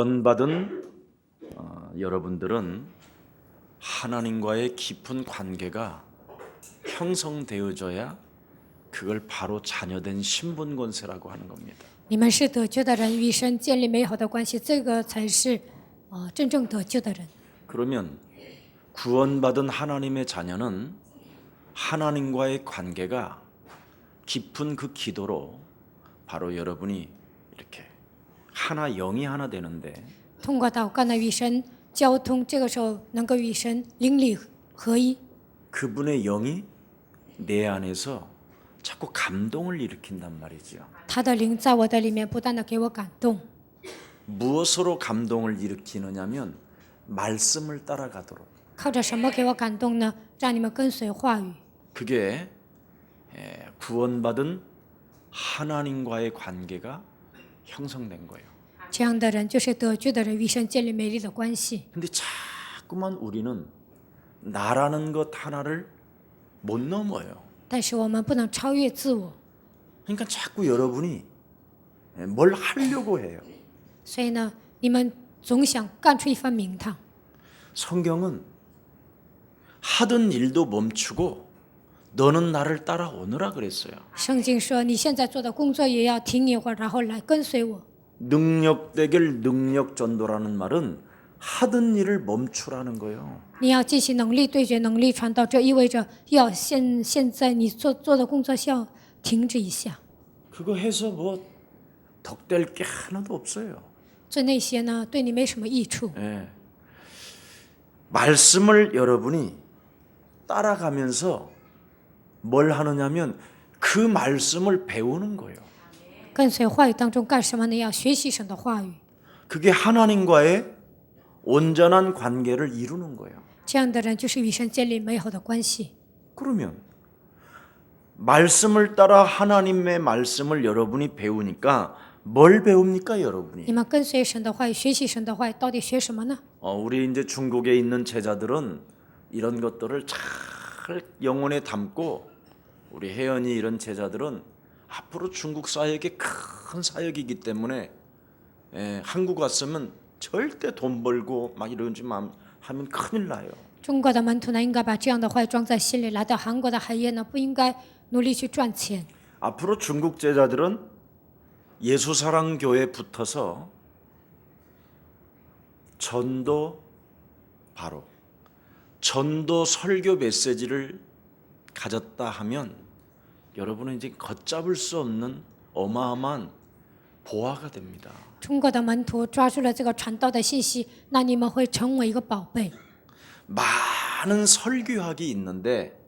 구원받은 여러분들은 하나님과의 깊은 관계가 형성되어져야 그걸 바로 자녀된 신분 권세라고 하는 겁니다. 你们是得救的人，与神建立美好的关系，这个才是真正得救的人。 그러면 구원받은 하나님의 자녀는 하나님과의 관계가 깊은 그 기도로 바로 여러분이 이렇게 하나 영이 하나 되는데 通过祷告呢，与神交通，这个时候能够与神灵里合一。 그분의 영이 내 안에서 자꾸 감동을 일으킨단 말이죠. 他的灵在我的里面不断的给我感动。 무엇으로 감동을 일으키느냐면 말씀을 따라가도록. 靠着什么给我感动呢？让你们跟随话语。 그게 구원받은 하나님과의 관계가 형성된 거예요. 这样的人就是得救的人，与神建立美丽的关系。 근데 자꾸만 우리는 나라는 것 하나를 못 넘어요. 但是我们不能超越自我， 그러니까 자꾸 여러분이 뭘 하려고 해요. 所以呢，你们总想干出一番名堂。 성경은 하던 일도 멈추고 너는 나를 따라오느라 그랬어요. 圣经说，你现在做的工作也要停一会儿，然后来跟随我。 능력 대결 능력 전도라는 말은 하던 일을 멈추라는 거예요. 你要进行能力对决、能力传道，这意味着要现在你做的工作要停止一下。 그거 해서 뭐 덕될 게 하나도 없어요. 做那些呢，对你没什么益处。 예. 말씀을 여러분이 따라가면서 뭘 하느냐면 그 말씀을 배우는 거예요. 跟随话语当中干什么呢？要学习神的话语。 그게 하나님과의 온전한 관계를 이루는 거예요. 这样的人就是与神建立美好的关系。 그러면 말씀을 따라 하나님의 말씀을 여러분이 배우니까 뭘 배웁니까, 여러분이? 你们跟随神的话语，学习神的话语，到底学什么呢？ 우리 이제 중국에 있는 제자들은 이런 것들을 잘 영혼에 담고 우리 혜연이 이런 제자들은 앞으로 중국 사역에 큰 사역이기 때문에 한국 왔으면 절대 돈 벌고 막 이러지 하면 큰일 나요. 中国的门徒呢，应该把这样的话语装在心里；来到韩国的海业呢，不应该努力去赚钱。 앞으로 중국 제자들은 예수사랑 교회에 붙어서 바로 전도 설교 메시지를 가졌다 하면 여러분은 이제 걷잡을 수 없는 어마어마한 보화가 됩니다. 中国的门徒抓住了这个传道的信息，那你们会成为一个宝贝。 많은 설교학이 있는데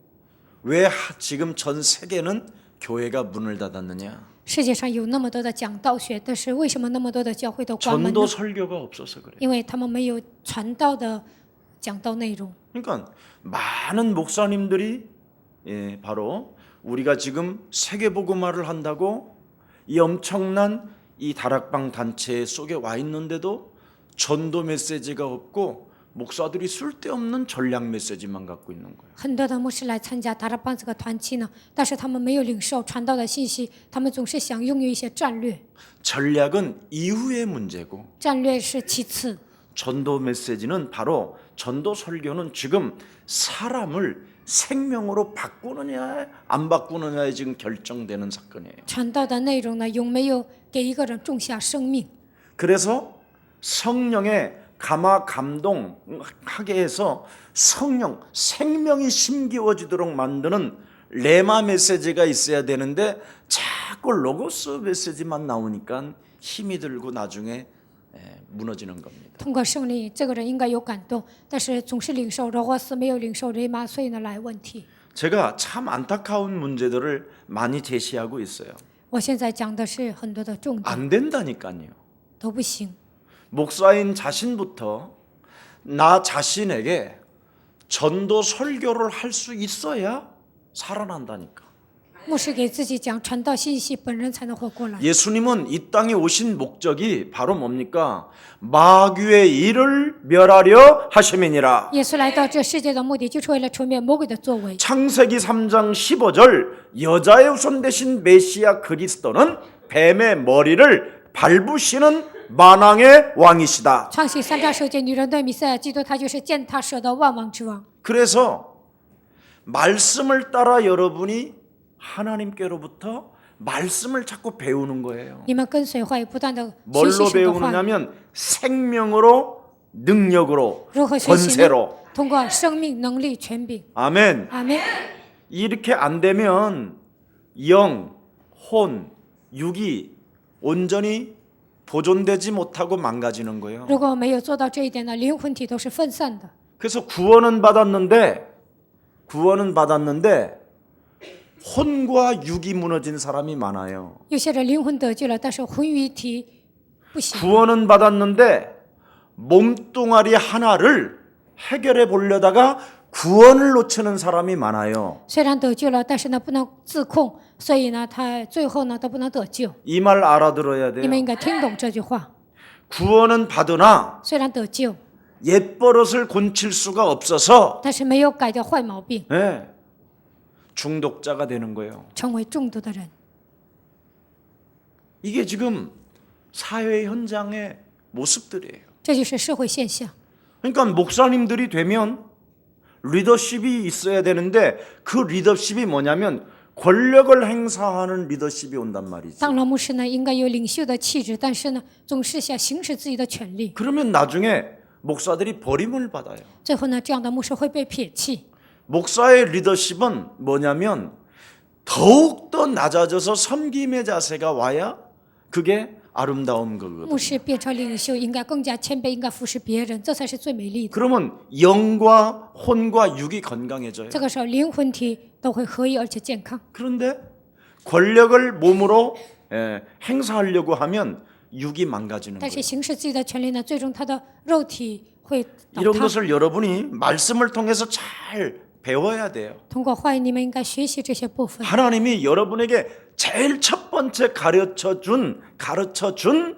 왜 지금 전 세계는 교회가 문을 닫았느냐? 世界上有那么多的讲道学，但是为什么那么多的教会都关门呢？ 전도 설교가 없어서 그래요. 因为他们没有传道的讲道内容。 그러니까 많은 목사님들이 바로 우리가 지금 세계복음화를 한다고 이 엄청난 이 다락방 단체 속에 와 있는데도 전도 메시지가 없고 목사들이 쓸데없는 전략 메시지만 갖고 있는 거예요. 很多的牧师来参加达拉邦这个团契呢，但是他们没有领受传道的信息，他们总是想拥有一些战略。 전략은 이후의 문제고 战略是其次， 전도 메시지는 바로 전도 설교는 지금 사람을 생명으로 바꾸느냐 안 바꾸느냐에 지금 결정되는 사건이에요. 传道的内容呢，有没有给一个人种下生命？ 그래서 성령의 감화 감동하게 해서 생명이 심기워지도록 만드는 레마 메시지가 있어야 되는데 자꾸 로고스 메시지만 나오니까 힘이 들고 나중에 무너지는 겁니다. 通过圣灵，这个人应该有感动，但是总是领受罗沃斯，没有领受雷玛，所以呢来问题。 제가 참 안타까운 문제들을 많이 제시하고 있어요. 我现在讲的是很多的重点 안 된다니까요. 都不行。 목사인 자신부터 나 자신에게 전도 설교를 할 수 있어야 살아난다니까. 牧师给自己讲传道信息，本人才能活过来。 예수님은 이 땅에 오신 목적이 바로 뭡니까? 마귀의 일을 멸하려 하심이니라. 耶稣来到这世界的目的，就是为了除灭魔鬼的作为。 창세기 3장 15절 여자의 후손 되신 메시아 그리스도는 뱀의 머리를 밟으시는 만왕의 왕이시다. 创世3章9节，女人对弥赛亚基督，他就是践踏蛇的万王之王。 그래서 말씀을 따라 여러분이 하나님께로부터 말씀을 자꾸 배우는 거예요. 你们跟随话语，不断的学习 뭘로 神的话语。 배우느냐면 생명으로, 능력으로, 如何学习呢？ 권세로. 通过生命、能力、权柄。 아멘. 阿门。 이렇게 안 되면 영, 혼, 육이 온전히 보존되지 못하고 망가지는 거예요. 如果没有做到这一点呢，灵魂体都是分散的。 그래서 구원은 받았는데 혼과 육이 무너진 사람이 많아요. 有些人灵魂得救了，但是魂与体不行。 구원은 받았는데 몸뚱아리 하나를 해결해 보려다가 구원을 놓치는 사람이 많아요. 虽然得救了，但是呢不能自控，所以呢他最后呢都不能得救。 이 말 알아들어야 你们 돼요. 应该听懂这句话。 구원은 받으나 虽然得救， 옛버릇을 고칠 수가 없어서 但是没有改掉坏毛病， 예, 중독자가 되는 거예요. 成为中毒的人。 이게 지금 사회 현장의 모습들이에요. 这就是社会现象。 그러니까 목사님들이 되면 리더십이 있어야 되는데 그 리더십이 뭐냐면 권력을 행사하는 리더십이 온단 말이지. 当了牧师呢，应该有领袖的气质，但是呢，总是想行使自己的权利。 그러면 나중에 목사들이 버림을 받아요. 最后呢，这样的牧师会被撇弃。 목사의 리더십은 뭐냐면 더욱더 낮아져서 섬김의 자세가 와야 그게 아름다운 거거든요. 牧师变成领袖，应该更加谦卑，应该服侍别人，这才是最美丽的。 그러면 영과 혼과 육이 건강해져요. 这个时候，灵魂体都会合一而且健康。 그런데 권력을 몸으로 행사하려고 하면 육이 망가지는 但是 거예요. 行使自己的权利呢，最终他的肉体会倒 이런 塌。 것을 여러분이 말씀을 통해서 잘 배워야 돼요. 通过话语，你们应该学习这些部分。 하나님이 여러분에게 제일 첫 번째 가르쳐 준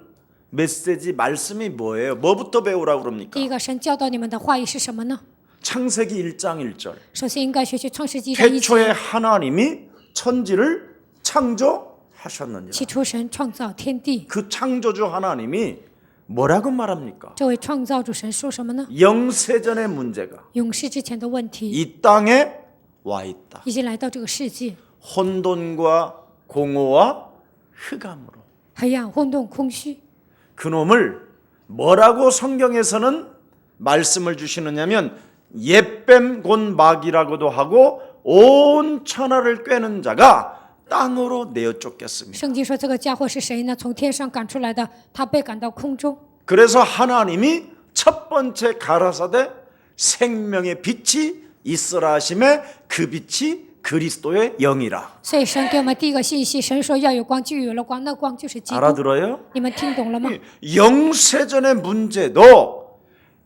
메시지 말씀이 뭐예요? 뭐부터 배우라고 第 그럽니까? 一个，神教导你们的话语是什么呢？ 창세기 1장 1절. 首先应该学习创世纪的一 태초에 节。 하나님이 천지를 창조하셨느니라. 起初，神创造天地。 그 창조주 하나님이 뭐라고 말합니까? 这位创造主神说什么呢？ 영세전의 문제가 永世之前的问题 이 땅에 와 있다. 已经来到这个世界， 혼돈과 공허와 흑암으로. 黑暗、混沌、空虚。 그놈을 뭐라고 성경에서는 말씀을 주시느냐면 옛뱀 곧 마귀라고도 하고 온 천하를 꿰는 자가 땅으로 내어 쫓겼습니다. 圣经说这个家伙是谁呢？从天上赶出来的，他被赶到空中。 그래서 하나님이 첫 번째 가라사대 생명의 빛이 있으라 하심에 그 빛이 그리스도의 영이라. 所以神给我们第一个信息，神说要有光，就有了光，那光就是基督。 알아들어요? 你们听懂了吗？ 영세전의 문제도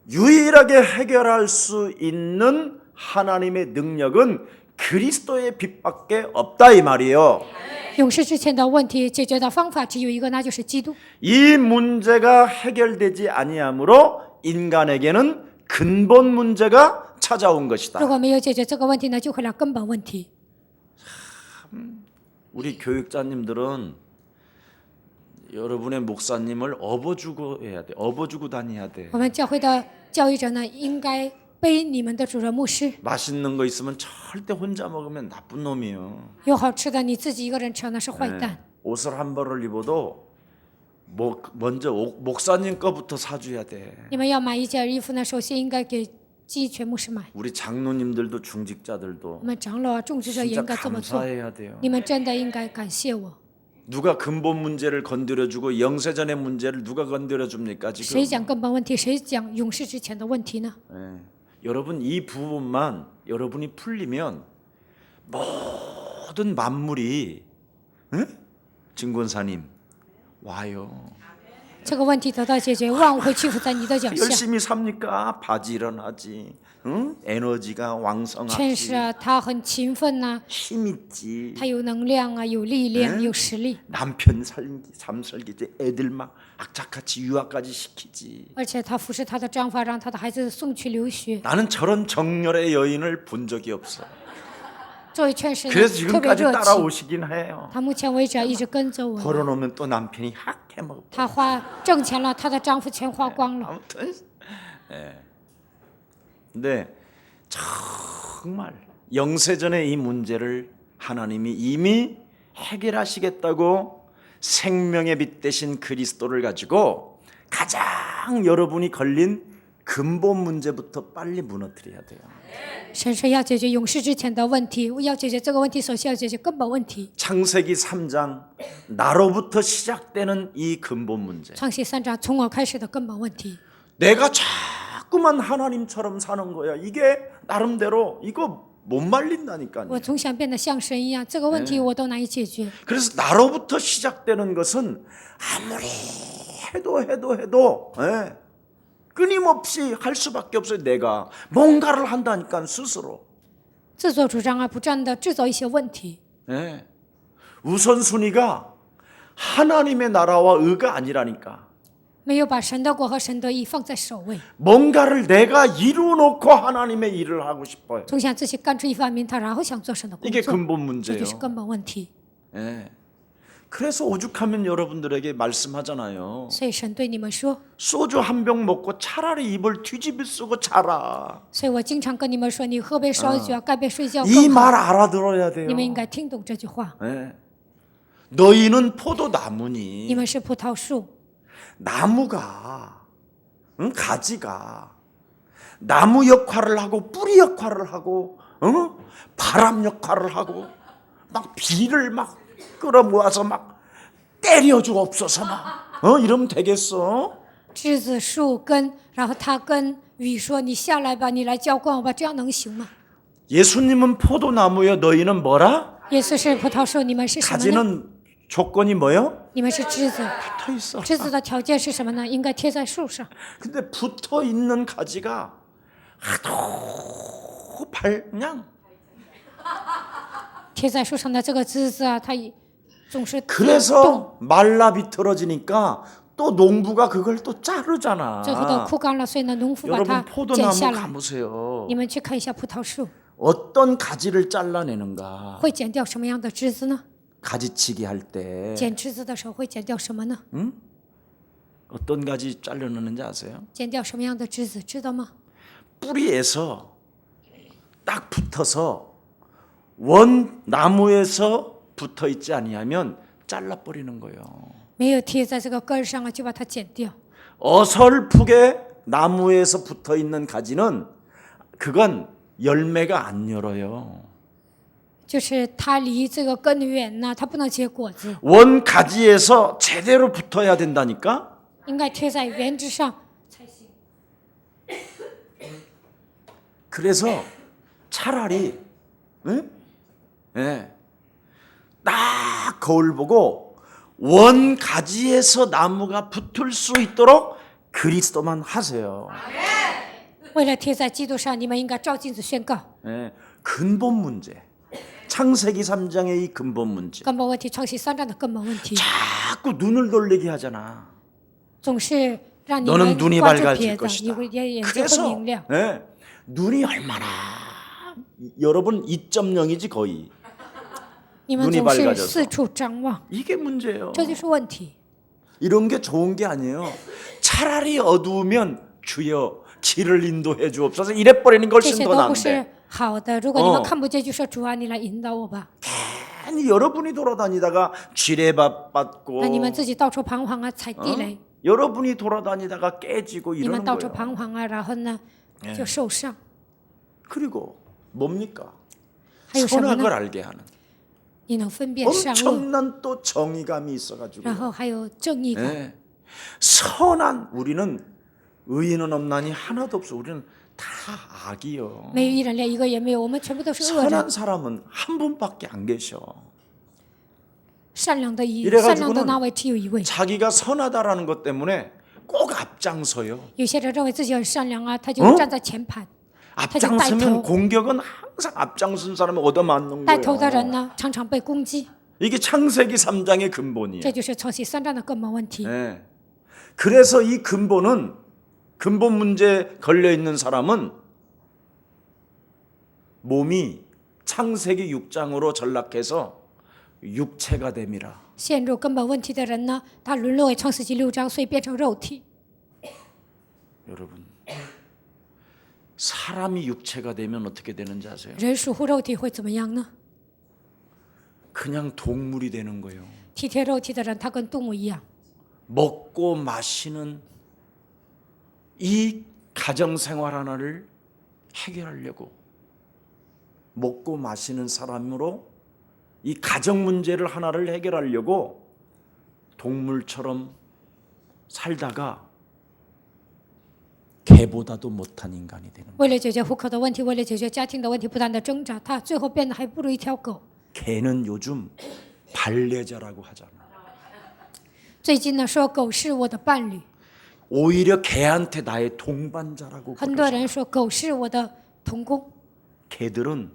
유일하게 해결할 수 있는 하나님의 능력은 그리스도의 빛밖에 없다 이 말이에요. 永世之前的问题解决的方法只有一个，那就是基督。 이 문제가 해결되지 아니하므로 인간에게는 근본 문제가 찾아온 것이다. 如果没有解决这个问题呢，就会来根本问题。 우리 교육자님들은 여러분의 목사님을 업어주고 해야 돼. 업어주고 다녀야 돼. 我们教会的教育者呢，应该背你们的主任牧师。 맛있는 거 있으면 절대 혼자 먹으면 나쁜 놈이에요. 有好吃的，你自己一个人吃那是坏蛋。 옷을 한 벌을 입어도 먼저 목사님 거부터 사줘야 돼. 你们要买一件衣服呢，首先应该给基全牧师买。 우리 장로님들도 중직자들도 我们长老啊、种植者也 진짜 应该这么做。 감사해야 돼요. 你们真的应该感谢我。 누가 근본 문제를 건드려주고 영세전의 문제를 누가 건드려줍니까 谁 지금? 讲根本问题？谁讲永世之前的问题呢？ 예. 여러분 이 부분만 여러분이 풀리면 모든 만물이 응? 증권사님 와요. 这个问题得到解决，万物会屈服在你的脚下。 열심히 삽니까? 바지 일어나지. 응? 에너지가 确实 왕성하지. 啊，他很勤奋呐、 힘 있지. 他有能量啊，有力量，有实力， 남편 삶 살기지. 애들 막 악착같이 유학까지 시키지. 而且他服侍他的丈夫，让他的孩子送去留学。 나는 저런 정열의 여인을 본 적이 없어. 作为劝士呢 그래서 特别 지금까지 热情， 따라오시긴 해요. 他目前为止一直跟着我。 벌어놓으면 또 남편이 확 해먹고. 她挣钱了，她的丈夫全花光了。 아무튼 근데 정말 영세전에 이 문제를 하나님이 이미 해결하시겠다고 생명의 빛 대신 그리스도를 가지고 가장 여러분이 걸린 근본 문제부터 빨리 무너뜨려야 돼요. 神是要解决永世之前的问题，要解决这个问题，首先要解决根本问题。 창세기 3장 나로부터 시작되는 이 근본 문제. 创世3章从我开始的根本问题， 내가 자꾸만 하나님처럼 사는 거야. 이게 나름대로 이거 못 말린다니까요. 我总想变得像神一样，这个问题我都难以解决。 그래서 나로부터 시작되는 것은 아무리 해도 끊임없이 할 수밖에 없어요. 내가 뭔가를 한다니까 스스로. 自作主张而不断的制造一些问题。 예. 우선순위가 하나님의 나라와 의가 아니라니까. 没有把神的国和神的义放在首位， 뭔가를 내가 이루어놓고 하나님의 일을 하고 싶어요. 总想自己干出一番名堂，然后想做神的工 이게 作， 근본 这 문제예요. 就是根本问题。 예. 그래서 오죽하면 여러분들에게 말씀하잖아요. 所以神对你们说， 소주 한 병 먹고 차라리 입을 뒤집어 쓰고 자라. 所以我经常跟你们说，你喝杯烧酒，盖被睡觉 이 更 말 好。 알아들어야 돼요. 你们应该听懂这句话。 예. 너희는 你 포도나무니 们是葡萄树， 나무가 가지가 나무 역할을 하고 뿌리 역할을 하고 바람 역할을 하고 막 비를 막 끌어모아서 막 때려주옵소서 막 이러면 되겠어? 枝子、树根，然后他跟雨说：“你下来吧，你来浇灌我吧。”这样能行吗？ 예수님은 포도나무여 너희는 뭐라? 耶稣是葡萄树，你们是什么呢？ 가지는 조건이 뭐요? 你们是枝子， 붙어 있어. 枝子的条件是什么呢？应该贴在树上。 근데 붙어 있는 가지가 하도 그냥 贴在树上的这个枝子啊，它总是动， 그래서 말라 비틀어지니까 또 농부가 그걸 또 자르잖아. 最后都枯干了，所以呢，农夫把它 여러분 剪下 포도나무 来。 가보세요. 你们去看一下葡萄树， 어떤 가지를 잘라내는가? 会剪掉什么样的枝子呢？ 가지치기 할 때 剪枝子的时候会剪掉什么呢？ 어떤 가지 잘라내는지 아세요? 剪掉什么样的枝子，知道吗？ 뿌리에서 딱 붙어서 원 나무에서 붙어 있지 아니하면 잘라버리는 거예요. 没有贴在这个根儿上啊，就把它剪掉。 어설프게 나무에서 붙어 있는 가지는 그건 열매가 안 열어요. 就是它离这个根远呢，它不能结果子， 원 가지에서 제대로 붙어야 된다니까. 应该贴在原枝上才行。 그래서 차라리 딱 거울 보고 원 가지에서 나무가 붙을 수 있도록 그리스도만 하세요. 为了贴在基督上，你们应该照镜子宣告。 예, 근본 문제. 창세기 3장의 이 근본 문제. 根本问题，创世3章的根本问题， 자꾸 눈을 돌리게 하잖아. 总是让你 너는 们 눈이 关注 밝아질 别的， 것이다. 你会眼睛会 그래서 明亮。 예, 눈이 얼마나 여러분 2.0이지 거의. 你们 눈이 总是 밝아져서 四处张望， 이게 문제예요. 这就是问题。 이런 게 좋은 게 아니에요. 차라리 어두우면 주여 길을 인도해 주옵소서 이래 버리는 걸 这些 훨씬 都 더 不是 난데. 好的。如果你们哦看不见，就说主啊，你来引导我吧。 괜히 여러분이 돌아다니다가 지뢰밥 받고 那你们自己到处彷徨啊，踩地雷； 여러분이 돌아다니다가 깨지고 你们 이러는 到处 거예요. 彷徨啊，然后呢就受伤。 그리고 뭡니까? 还有什么 선악을 呢？ 알게 하는 你能分辨善恶， 엄청난 또 정의감이 있어가지고 然后还有正义感。 예. 선한 우리는 의인은 없나니 하나도 없어. 우리는 다 악이요. 没有一人，连一个也没有，我们全部都是恶人。 선한 사람은 한 분밖에 안 계셔. 善良的一， 이래가지고는 善良的那位只有一位。 자기가 선하다라는 것 때문에 꼭 앞장서요. 有些人认为自己很善良啊，他就站在前排。 앞장서면 공격은 항상 앞장선 사람이 얻어맞는 带头的人 거예요. 呢，常常被攻击， 이게 창세기 3장의 근본이에요. 这就是创世3章的根本问题。 예. 그래서 이 근본 문제에 걸려 있는 사람은 몸이 창세기 6장으로 전락해서 육체가 됨이라. 陷入根本问题的人呢，他沦落为创世纪6章，所以变成肉体。 여러분, 사람이 육체가 되면 어떻게 되는지 아세요? 人属乎肉体会怎么样呢？ 그냥 동물이 되는 거예요. 体贴肉体的人，他跟动物一样， 먹고 마시는 이 가정생활 하나를 해결하려고 먹고 마시는 사람으로 이 가정 문제를 하나를 해결하려고 동물처럼 살다가 개보다도 못한 인간이 되는 거예요. 为了解决户口的问题，为了解决家庭的问题，不断的挣扎，他最后变得还不如一条狗。 개는 요즘 발레자라고 하잖아. 最近呢，说狗是我的伴侣， 오히려 개한테 나의 동반자라고 很多 그러잖아. 人说狗是我的同工， 개들은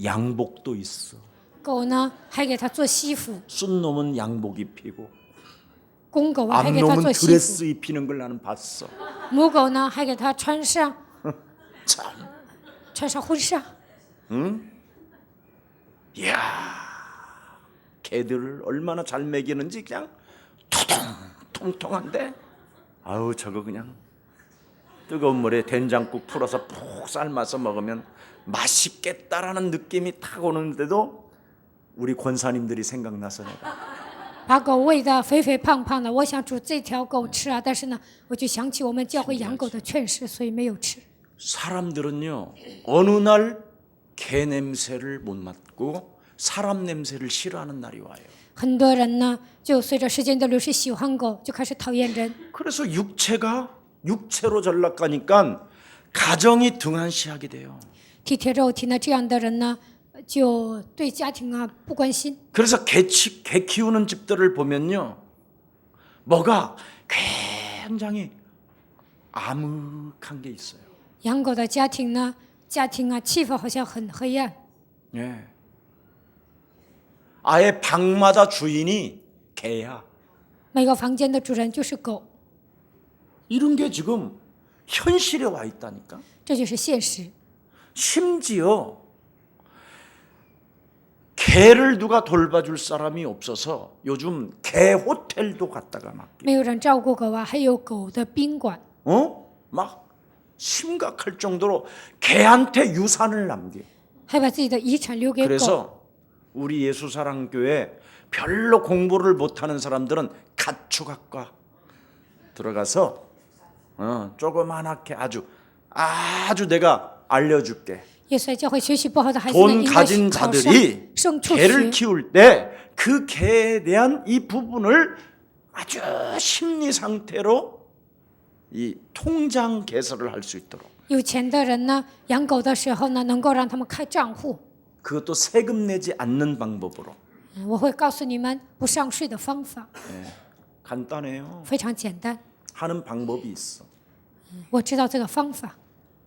양복도 있어. 狗呢还给他做西服， 순 놈은 양복 입히고 公狗啊还给他 암놈은 做西服， 드레스 입히는 걸 나는 봤어. 母狗呢还给他穿上 참, 婚纱。 이야, 개들을 얼마나 잘 먹이는지 그냥 통통한데, 아우 저거 그냥 뜨거운 물에 된장국 풀어서 푹 삶아서 먹으면 맛있겠다라는 느낌이 탁 오는데도 우리 권사님들이 생각나서 내가 把狗喂得肥肥胖胖的，我想煮这条狗吃啊，但是呢，我就想起我们教会养狗的劝示，所以没有吃。 사람들은요 어느 날 개 냄새를 못 맡고 사람 냄새를 싫어하는 날이 와요. 很多人呢，就随着时间的流逝，喜欢狗，就开始讨厌人。 그래서 육체로 전락가니까 가정이 등한시하게 돼요. 体贴肉体呢，这样的人呢，就对家庭啊不关心。 그래서 개 키우는 집들을 보면요 뭐가 굉장히 암흑한 게 있어요. 养狗的家庭呢，家庭啊气氛好像很黑暗， 예. 아예 방마다 주인이 개야. 每个房间的主人就是狗， 이런 게 지금 현실에 와 있다니까. 这就是现实。 심지어 개를 누가 돌봐줄 사람이 없어서 요즘 개 호텔도 갔다가 막 没有人照顾狗啊，还有狗的宾馆， 막 심각할 정도로 개한테 유산을 남겨. 还把自己的遗产留给狗。 그래서 우리 예수사랑교회 별로 공부를 못하는 사람들은 가축학과 들어가서 조그만하게 아주 내가 알려줄게. 耶稣教会学习不好的孩子呢， 돈 应该 가진 考上 자들이 牲畜 개를 学。 키울 때 그 개에 대한 이 부분을 아주 심리 상태로 이 통장 개설을 할 수 있도록 有钱的人呢，养狗的时候呢，能够让他们开账户。 그것도 세금 내지 않는 방법으로 我会告诉你们不上税的方法， 간단해요. 非常简单。 하는 방법이 있어. 我知道这个方法，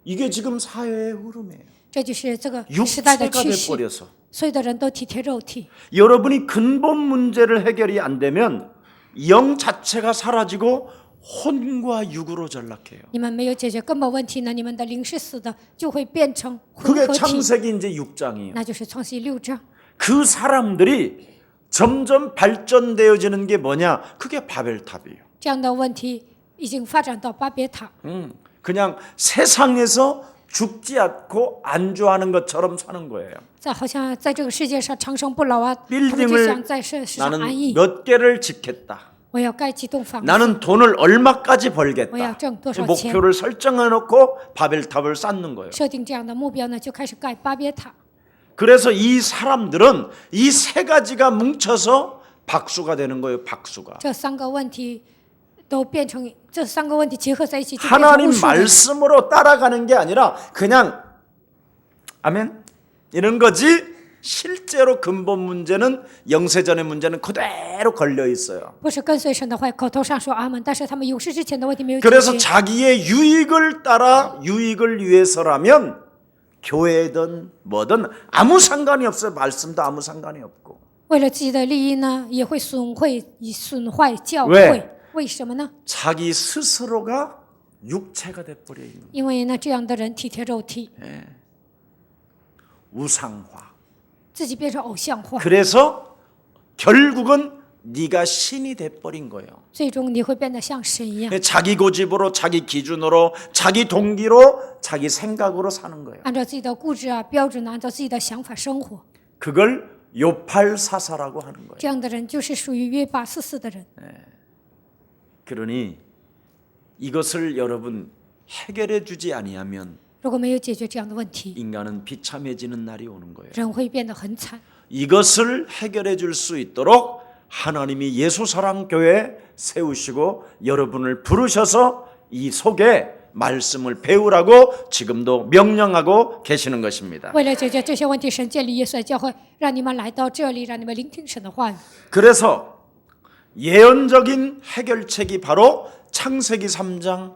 이게 지금 사회의 흐름이에요. 这就是这个时代的 육체가 趋势。 돼버려서 所有的人都体贴肉体， 여러분이 근본 문제를 해결이 안 되면 영 자체가 사라지고 혼과 육으로 전락해요. 你们没有解决根本问题呢，你们的灵是死的，就会变成混 그게 合体， 창세기 이제 6장이에요. 那就是创世记6章。 그 사람들이 점점 발전되어지는 게 뭐냐? 그게 바벨탑이에요. 这样的问题已经发展到巴别塔， 그냥 세상에서 죽지 않고 안주하는 것처럼 사는 거예요. 好像在这个世界上长生不老啊，他们就 빌딩을 想在世上安 나는 逸。 몇 개를 짓겠다. 我要盖几栋房子， 나는 돈을 얼마까지 벌겠다. 뭐야, 좀多少 목표를 설정해 놓고 바벨탑을 쌓는 거예요. 设定这样的目标呢，就开始盖巴别塔。 그래서 이 사람들은 이 세 가지가 뭉쳐서 박수가 되는 거예요. 박수가. 这三个问题都变成这三个问题结合在一起，就变成 하나님 无数人。 말씀으로 따라가는 게 아니라 그냥 아멘 이런 거지. 실제로 근본 문제는 영세전의 문제는 그대로 걸려 있어요. 不是跟随神的话，口头上说阿门，但是他们永世之前的问题没有解 그래서 决。 자기의 유익을 따라 유익을 위해서라면 교회든 뭐든 아무 상관이 없어요. 말씀도 아무 상관이 없고. 为了自己的利益呢，也会损坏教 왜 会。为什么呢？ 자기 스스로가 육체가 돼버려 있는 因为呢，这样的人体贴肉体， 우상화. 自己变成偶像化， 그래서 결국은 네가 신이 돼버린 거예요. 最终你会变得像神一样， 자기 고집으로, 자기 기준으로, 자기 동기로, 자기 생각으로 사는 거예요. 按照自己的固执啊标准呢，按照自己的想法生活。 그걸 요팔사사라고 하는 거예요. 这样的人就是属于约巴44的人。 그러니 이것을 여러분 해결해 주지 아니하면 如果没有解决这样的问题， 인간은 비참해지는 날이 오는 거예요. 人会变得很惨。 이것을 해결해 줄 수 있도록 하나님이 예수사랑교회 세우시고 여러분을 부르셔서 이 속에 말씀을 배우라고 지금도 명령하고 계시는 것입니다. 为了解决这些问题，神建立耶稣的教会，让你们来到这里，让你们聆听神的话语。 그래서 예언적인 해결책이 바로 창세기 3장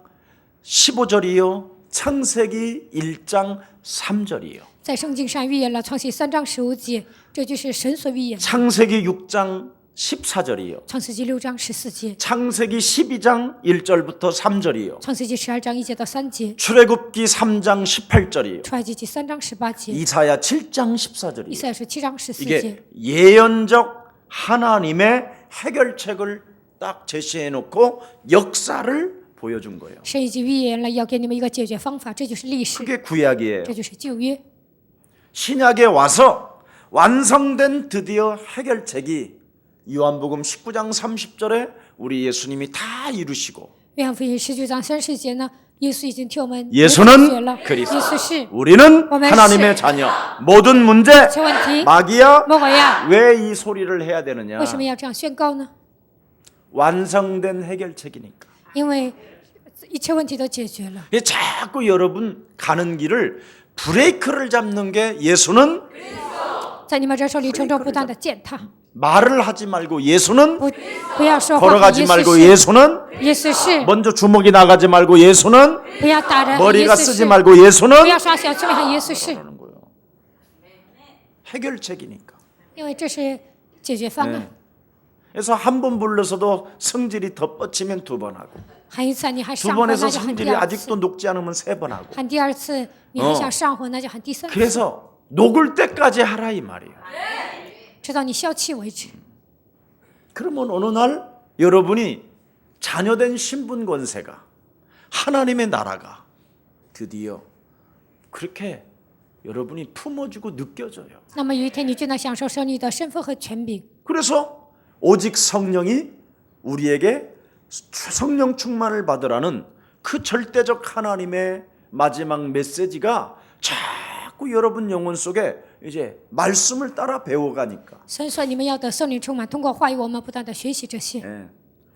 15절이요, 창세기 1장 3절이요. 在圣经上预言了创世3章15节，这就是神所预言的。 창세기 6장 14절이요. 创世纪6章14节， 창세기 12장 1절부터 3절이요. 创世纪12章1节到3节， 출애굽기 3장 18절이요. 出埃及记3章18节， 이사야 7장 以 14절이요. 赛亚书7章14节 이게 。 예언적 하나님의 해결책을 딱 제시해 놓고 역사를 보여준 거예요. 神已经预言了，要给你们一个解决方法，这就是历史， 그게 구약이에요. 这就是旧约。 신약에 와서 완성된 드디어 해결책이 요한복음 19장 30절에 우리 예수님이 다 이루시고 约翰福音19章30节呢，耶稣已经替我们 예수는 解决了。 그리스도 耶稣是 우리는 오멘. 하나님의 자녀. 모든 문제 这问题， 마귀야 魔鬼呀， 왜 이 소리를 해야 되느냐? 为什么要这样宣告呢？ 완성된 해결책이니까. 因为一切问题都解决了。 자꾸 여러분 가는 길을 브레이크를 잡는 게 예수는 在你们人生里程中不断的践踏， 말을 하지 말고 예수는 不要说话。 걸어가지 耶稣 말고 是， 예수는 耶稣是， 먼저 주먹이 나가지 말고 예수는 不要打人。耶 머리가 稣 쓰지 是， 말고 不 예수는 要耍小聪明。耶稣是， 그러는 거예요. 해결책이니까. 因为这是解决方案。 네. 그래서 한 번 불러서도 성질이 더 뻗치면 두 번 하고 喊一次你还 두 上火，那 번에서 就喊第 성질이 二次； 아직도 녹지 않으면 세 번 하고 喊第二次你还想上火，那就喊第三次， 그래서 녹을 때까지 하라 이 말이에요. 直到你消气为止。 그러면 어느 날 여러분이 자녀된 신분 권세가 하나님의 나라가 드디어 그렇게 여러분이 품어지고 느껴져요. 那么有一天你就能享受神你的身份和权柄。 그래서 오직 성령이 우리에게 성령 충만을 받으라는 그 절대적 하나님의 마지막 메시지가 자꾸 여러분 영혼 속에 이제 말씀을 따라 배워가니까. 神说你们要得圣灵充满，通过话语我们不断的学习这些， 예.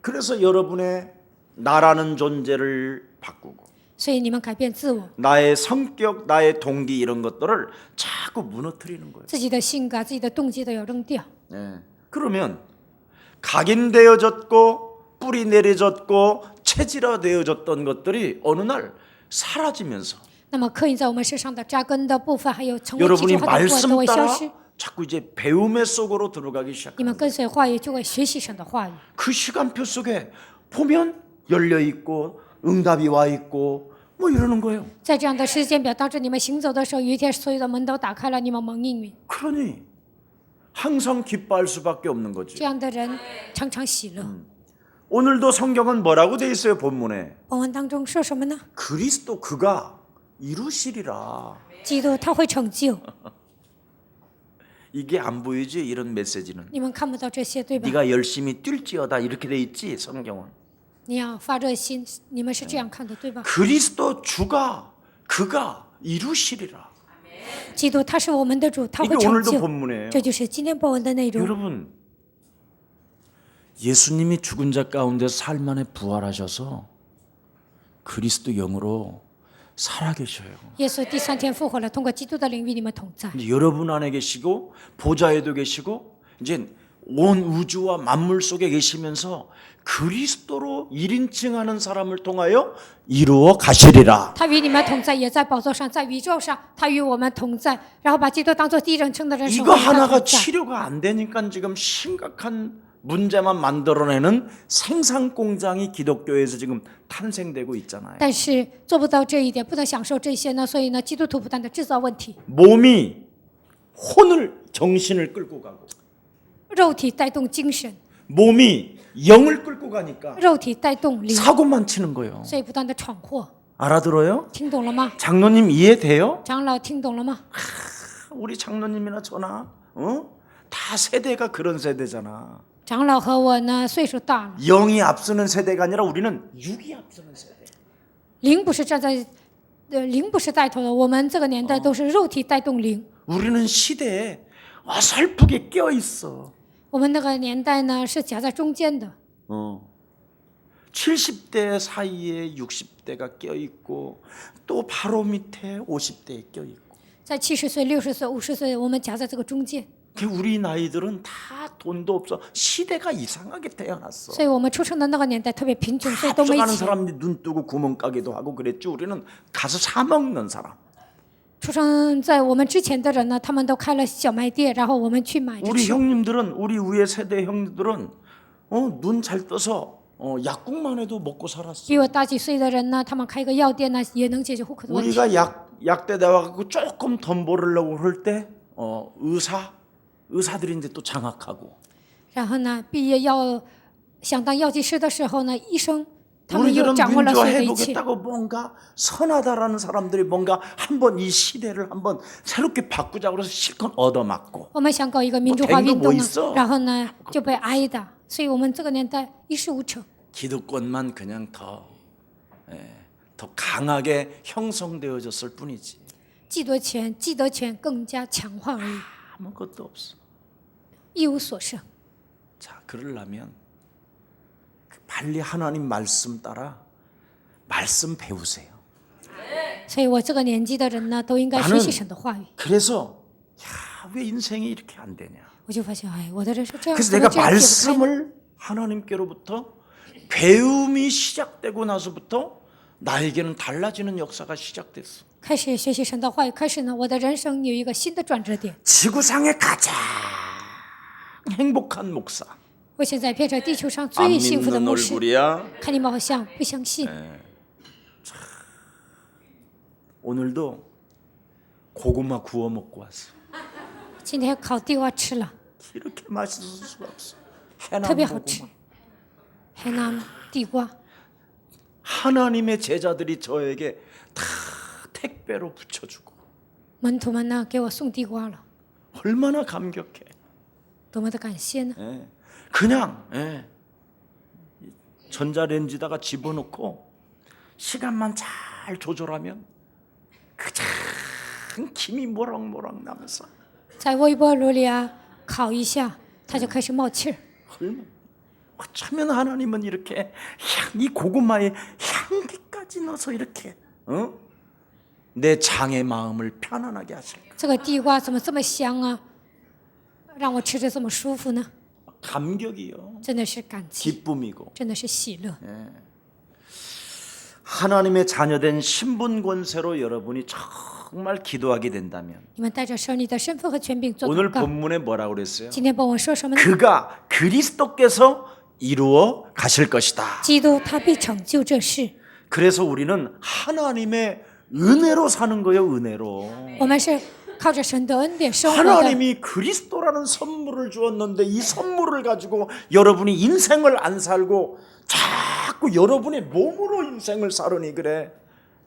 그래서 여러분의 나라는 존재를 바꾸고 所以你们改变自我， 나의 성격, 나의 동기 이런 것들을 자꾸 무너뜨리는 거예요. 自己的性格、自己的动机都要扔掉。 예. 그러면 각인되어졌고 뿌리 내려졌고 체질화되어졌던 것들이 어느 날 사라지면서 那么刻印在我们身上的扎根的部分，还有成为基 여러분이 础化的部分都 말씀 会消 따라 失。 자꾸 이제 배움의 속으로 들어가기 你 시작합니다. 们跟随话语，就会学习神的话语。 그 시간표 속에 보면 열려 있고 응답이 와 있고 뭐 이러는 거예요. 在这样的时间表当中，你们行走的时候，有一天所有的门都打开了，你们蒙应允。 그러니 항상 기뻐할 수밖에 없는 这 거지. 样的人常常喜乐。 오늘도 성경은 뭐라고 돼 있어요? 본문에 本文当中说什么呢？ 그리스도 그가 이루시리라. 基督他会成就， 이게 안 보이지? 이런 메시지는 你们看不到这些，对吧？ 네가 열심히 뛸지어다 이렇게 돼 있지 성경은. 你要发热心，你们是这样看的，对吧？ 그리스도 주가 그가 이루시리라. 基督他是我们的主，他 이게 会成 오늘도 就。 본문이에요. 这就是今天本文的内容。 여러분 예수님이 죽은 자 가운데 살 만에 부활하셔서 그리스도 영으로 살아계셔요. 耶稣第3天复活了，通过基督的灵与你们同在。 이제 여러분 안에 계시고 보좌에도 계시고 이제 온 우주와 만물 속에 계시면서 그리스도로 1인칭하는 사람을 통하여 이루어 가시리라. 他与你们同在，也在宝座上，在宇宙上，他与我们同在。然后把基督当作第一人称的人生 이거 活与他 하나가 同在。 치료가 안 되니까 지금 심각한 문제만 만들어내는 생산 공장이 기독교에서 지금 탄생되고 있잖아요. 但是做不到这一点，不能享受这些呢，所以呢，基督徒不断的制造问题。 몸이 혼을 정신을 끌고 가고 肉体带动精神， 몸이 영을 끌고 가니까 肉体带动灵， 사고만 치는 거예요. 所以不断的闯祸。 알아들어요? 听懂了吗？ 장로님 이해돼요? 长老听懂了吗？ 우리 장로님이나 저나 다 세대가 그런 세대잖아. 长老和我呢，岁数大了， 영이 앞서는 세대가 아니라 우리는 육이 앞서는 세대. 灵不是站在，灵不是带头的，我们这个年代都是肉体带动灵。 우리는 시대에 어설프게 껴 있어. 我们那个年代呢是夹在中间的， 70대 사이에 60대가 껴 있고 또 바로 밑에 50대에 껴 있고. 在70岁、60岁、50岁，我们夹在这个中间。 우리 나이들은 다 돈도 없어. 시대가 이상하게 태어났어. 所以我们出生的那个年代特别贫穷，所以都没 앞서가는 钱。 사람이 눈 뜨고 구멍 까기도 하고 그랬지. 우리는 가서 사 먹는 사람. 出生在我们之前的人呢，他们都开了小卖店，然后我们去买着 우리 吃。 형님들은 우리 위에 세대 형님들은 눈 잘 떠서 약국만 해도 먹고 살았어. 比我大几岁的人呢，他们开个药店呢，也能解决户口的问题。 우리가 약대 나와갖고 조금 돈 벌으려고 할 때 의사들이 이제 또 장악하고. 然后呢，毕业要想当药剂师的时候呢，医生他们又 우리들은 掌握了所有的一切。 민주화해보겠다고 뭔가 선하다라는 사람들이 뭔가 한번 이 시대를 한번 새롭게 바꾸자고 해서 실컷 얻어맞고. 我们想搞一个民主化 뭐 运动 뭐 있어 呢，然后呢就被挨打，所以我们这个年代一事无成。 기득권만 그냥 더 강하게 형성되어졌을 뿐이지. 既得权更加强化而已， 아무것도 없어. 一无所剩。 자, 그러려면 빨리 하나님 말씀 따라 말씀 배우세요. 所以我这个年纪的人呢，都应该学习神的话语。 그래서 왜 인생이 이렇게 안 되냐? 我就发现，哎，我的人生这样， 그래서 怎么 내가 这样解不开呢？ 말씀을 하나님께로부터 배움이 시작되고 나서부터 나에게는 달라지는 역사가 시작됐어. 开始学习神的话语，开始呢，我的人生有一个新的转折点。 지구상의 가장 행복한 목사. 我现在变成地球上 안 最幸福的 믿는 牧师， 얼굴이야. 看你们好像不相信。 오늘도 고구마 구워 먹고 왔어. 今天烤地瓜吃了， 이렇게 맛있을 수가 없어. 特 해남 别好吃 고구마. 。海南地瓜， 하나님의 제자들이 저에게 다 택배로 붙여주고 门徒们呢给我送地瓜了， 얼마나 감격해. 多么的感谢呢！ 그냥 전자레인지다가 집어넣고 시간만 잘 조절하면 그냥 김이 모락모락 나면서 在微波炉里啊烤一下，它就开始冒气儿。 어쩌면 하나님은 이렇게 이 고구마에 향기까지 넣어서 이렇게 내 장의 마음을 편안하게 하실까? 这个地瓜怎么这么香啊？让我吃着这么舒服呢？ 감격이요. 真的是感激， 기쁨이고 真的是喜乐。 하나님의 자녀된 신분 권세로 여러분이 정말 기도하게 된다면 你们带着神你的身份和权柄做 오늘 祷告。 본문에 뭐라고 그랬어요? 今天本文说什么呢？ 그가 그리스도께서 이루어 가실 것이다. 基督他必成就这事。 그래서 우리는 하나님의 은혜로 사는 거예요. 은혜로. 我们是靠着神的恩典生活的。 하나님이 그리스도라는 선물을 주었는데 이 선물을 가지고 여러분이 인생을 안 살고 자꾸 여러분의 몸으로 인생을 살으니 그래.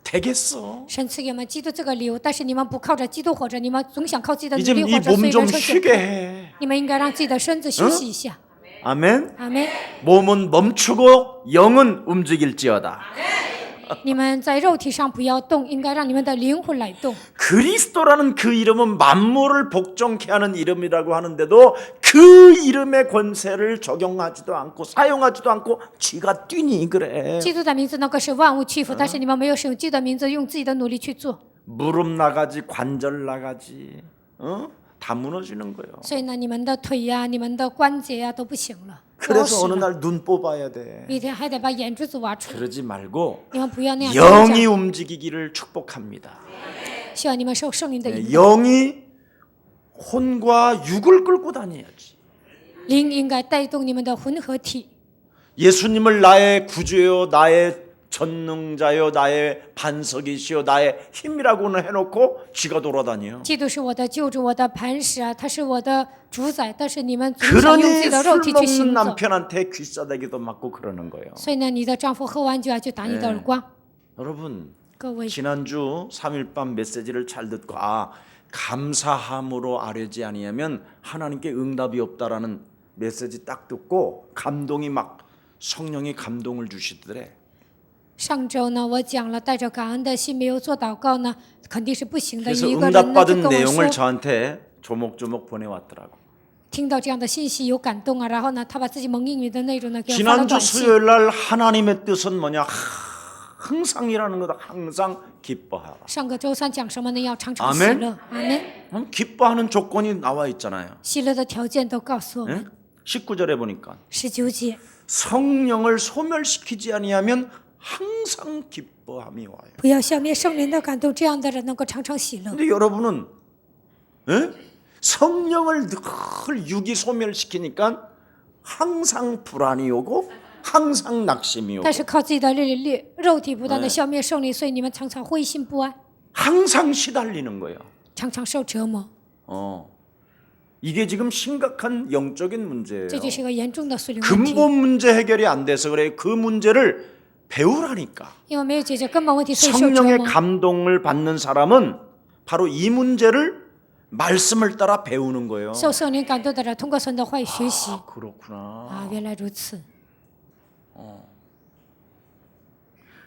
되겠어. 神赐给我们基督这个礼物，但是你们不靠着基督活着，你们总想靠自己的努 이제 力 이 活着，所 몸 以 좀 人生 쉬게 减 해. 你们应该让自己的身子休息一下。 아멘. 阿门。 몸은 멈추고 영은 움직일지어다. 你们在肉体上不要动，应该让你们的灵魂来动。 그리스도라는 그 이름은 만물을 복종케 하는 이름이라고 하는데도 그 이름의 권세를 적용하지도 않고 사용하지도 않고 쥐가 뛰니 그래. 基督的名字能够使万物屈服，但是你们没有使用基督的名字，用自己的努力去做， 무릎 나가지 관절 나가지 다 무너지는 거예요. 所以呢，你们的腿呀、你们的关节呀、都不行了，都 그래서 死 어느 了。 날 눈 뽑아야 돼. 一天还得把眼珠子挖出来。 그러지 말고 你们不要那样 영이 움직이기를 축복합니다. 希望你们受圣灵的引导， 영이 혼과 육을 끌고 다녀야지. 灵应该带动你们的魂和体。 예수님을 나의 구주요 나의 전능자여 나의 반석이시여 나의 힘이라고는 해놓고 쥐가 돌아다녀. 基督是我的救主，我的磐石啊，他是我的主宰。但是你们总想用自 그러니 己的肉体 술 去 먹는 行走， 남편한테 귀싸대기도 맞고 그러는 거예요. 所以呢，你的丈夫喝完酒啊，就打你的耳光。 여러분 各位， 지난주 3일밤 메시지를 잘 듣고 감사함으로 아뢰지 아니하면 하나님께 응답이 없다라는 메시지 딱 듣고 감동이 막 성령이 감동을 주시더래. 上周呢，我讲了带着感恩的心没有做祷告呢，肯定是不行的。 그래서 有一个人呢就 응답받은 跟我 내용을 说， 저한테 조목조목 보내왔더라고. 听到这样的信息有感动啊，然后呢，他把自己蒙应允的内容呢给我发了 지난주 短信。 수요일 날 하나님의 뜻은 뭐냐? 항상이라는 거다. 항상 기뻐하라. 上个周三讲什么呢？要常常喜 아멘 乐，阿门。 기뻐하는 조건이 나와 있잖아요. 喜乐的条件都告诉我们。 19절에 보니까 19节， 성령을 소멸시키지 아니하면 항상 기뻐함이 와요. 不要消灭圣灵的感动，这样的人能够常常喜乐。 근데 여러분은 성령을 늘 육이 소멸시키니까 항상 불안이 오고 항상 낙심이 오고 但是靠自己的肉体不断的消灭圣灵，所以你们常常灰心不安， 항상 시달리는 거예요. 常常受折磨。 이게 지금 심각한 영적인 문제예요. 这就是一个严重的属灵问题， 근본 문제 해결이 안 돼서 그래. 그 문제를 배우라니까. 因为没有解决根本问题，所以受折 성령의 磨。 감동을 받는 사람은 바로 이 문제를 말씀을 따라 배우는 거예요. 受圣灵感动的人，通过神的话语学习 그렇구나. 啊，原来如此。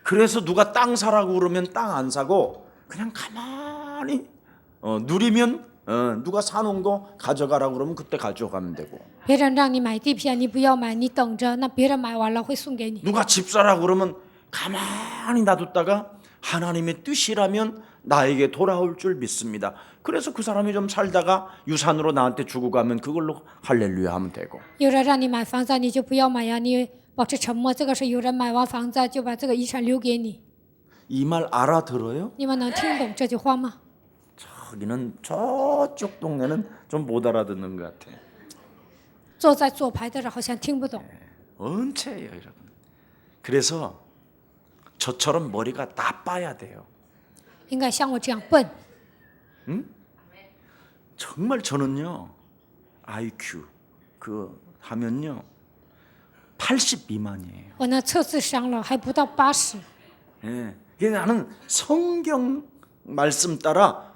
그래서 누가 땅 사라고 그러면 땅 안 사고 그냥 가만히 누리면 누가 사놓은 거 가져가라고 그러면 그때 가져가면 되고 别人让你买地皮啊，你不要买，你等着，那别人买完了会送给你。 누가 집 사라고 그러면 가만히 놔뒀다가 하나님의 뜻이라면 나에게 돌아올 줄 믿습니다. 그래서 그 사람이 좀 살다가 유산으로 나한테 주고 가면 그걸로 할렐루야 하면 되고 有人让你买房子，你就不要买呀，你保持沉默。这个是有人买完房子就把这个遗产留给你。 이 말 알아들어요? 你们能听懂这句话吗？ 저기는 저쪽 동네는 좀 못 알아듣는 것 같아. 坐在左排的人好像听不懂。 언체예요, 여러분. 그래서 저처럼 머리가 나빠야 돼요. 应该像我这样笨。 정말 저는요 IQ 그 하면요 80 미만이에요. 我呢测智商了，还不到80。 예, 이게 나는 성경 말씀 따라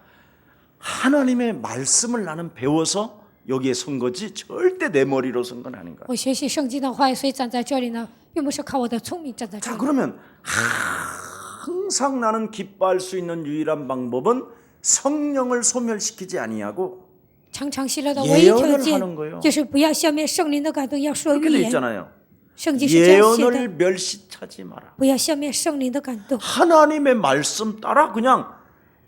하나님의 말씀을 나는 배워서 여기에 선 거지 절대 내 머리로 선 건 아닌 거야. 我学习圣经的话语，所以站在这里呢，并不是靠我的聪明站在这 자 里。 그러면 항상 나는 기뻐할 수 있는 유일한 방법은 성령을 소멸시키지 아니하고 常常喜乐的唯一条 예언을 件 하는 거예요 就是不要消灭圣灵的感动，要说 그렇게 预 돼 言。 있잖아요. 圣经是这样写的， 예언을 멸시하지 마라. 不要消灭圣灵的感动。 하나님의 말씀 따라 그냥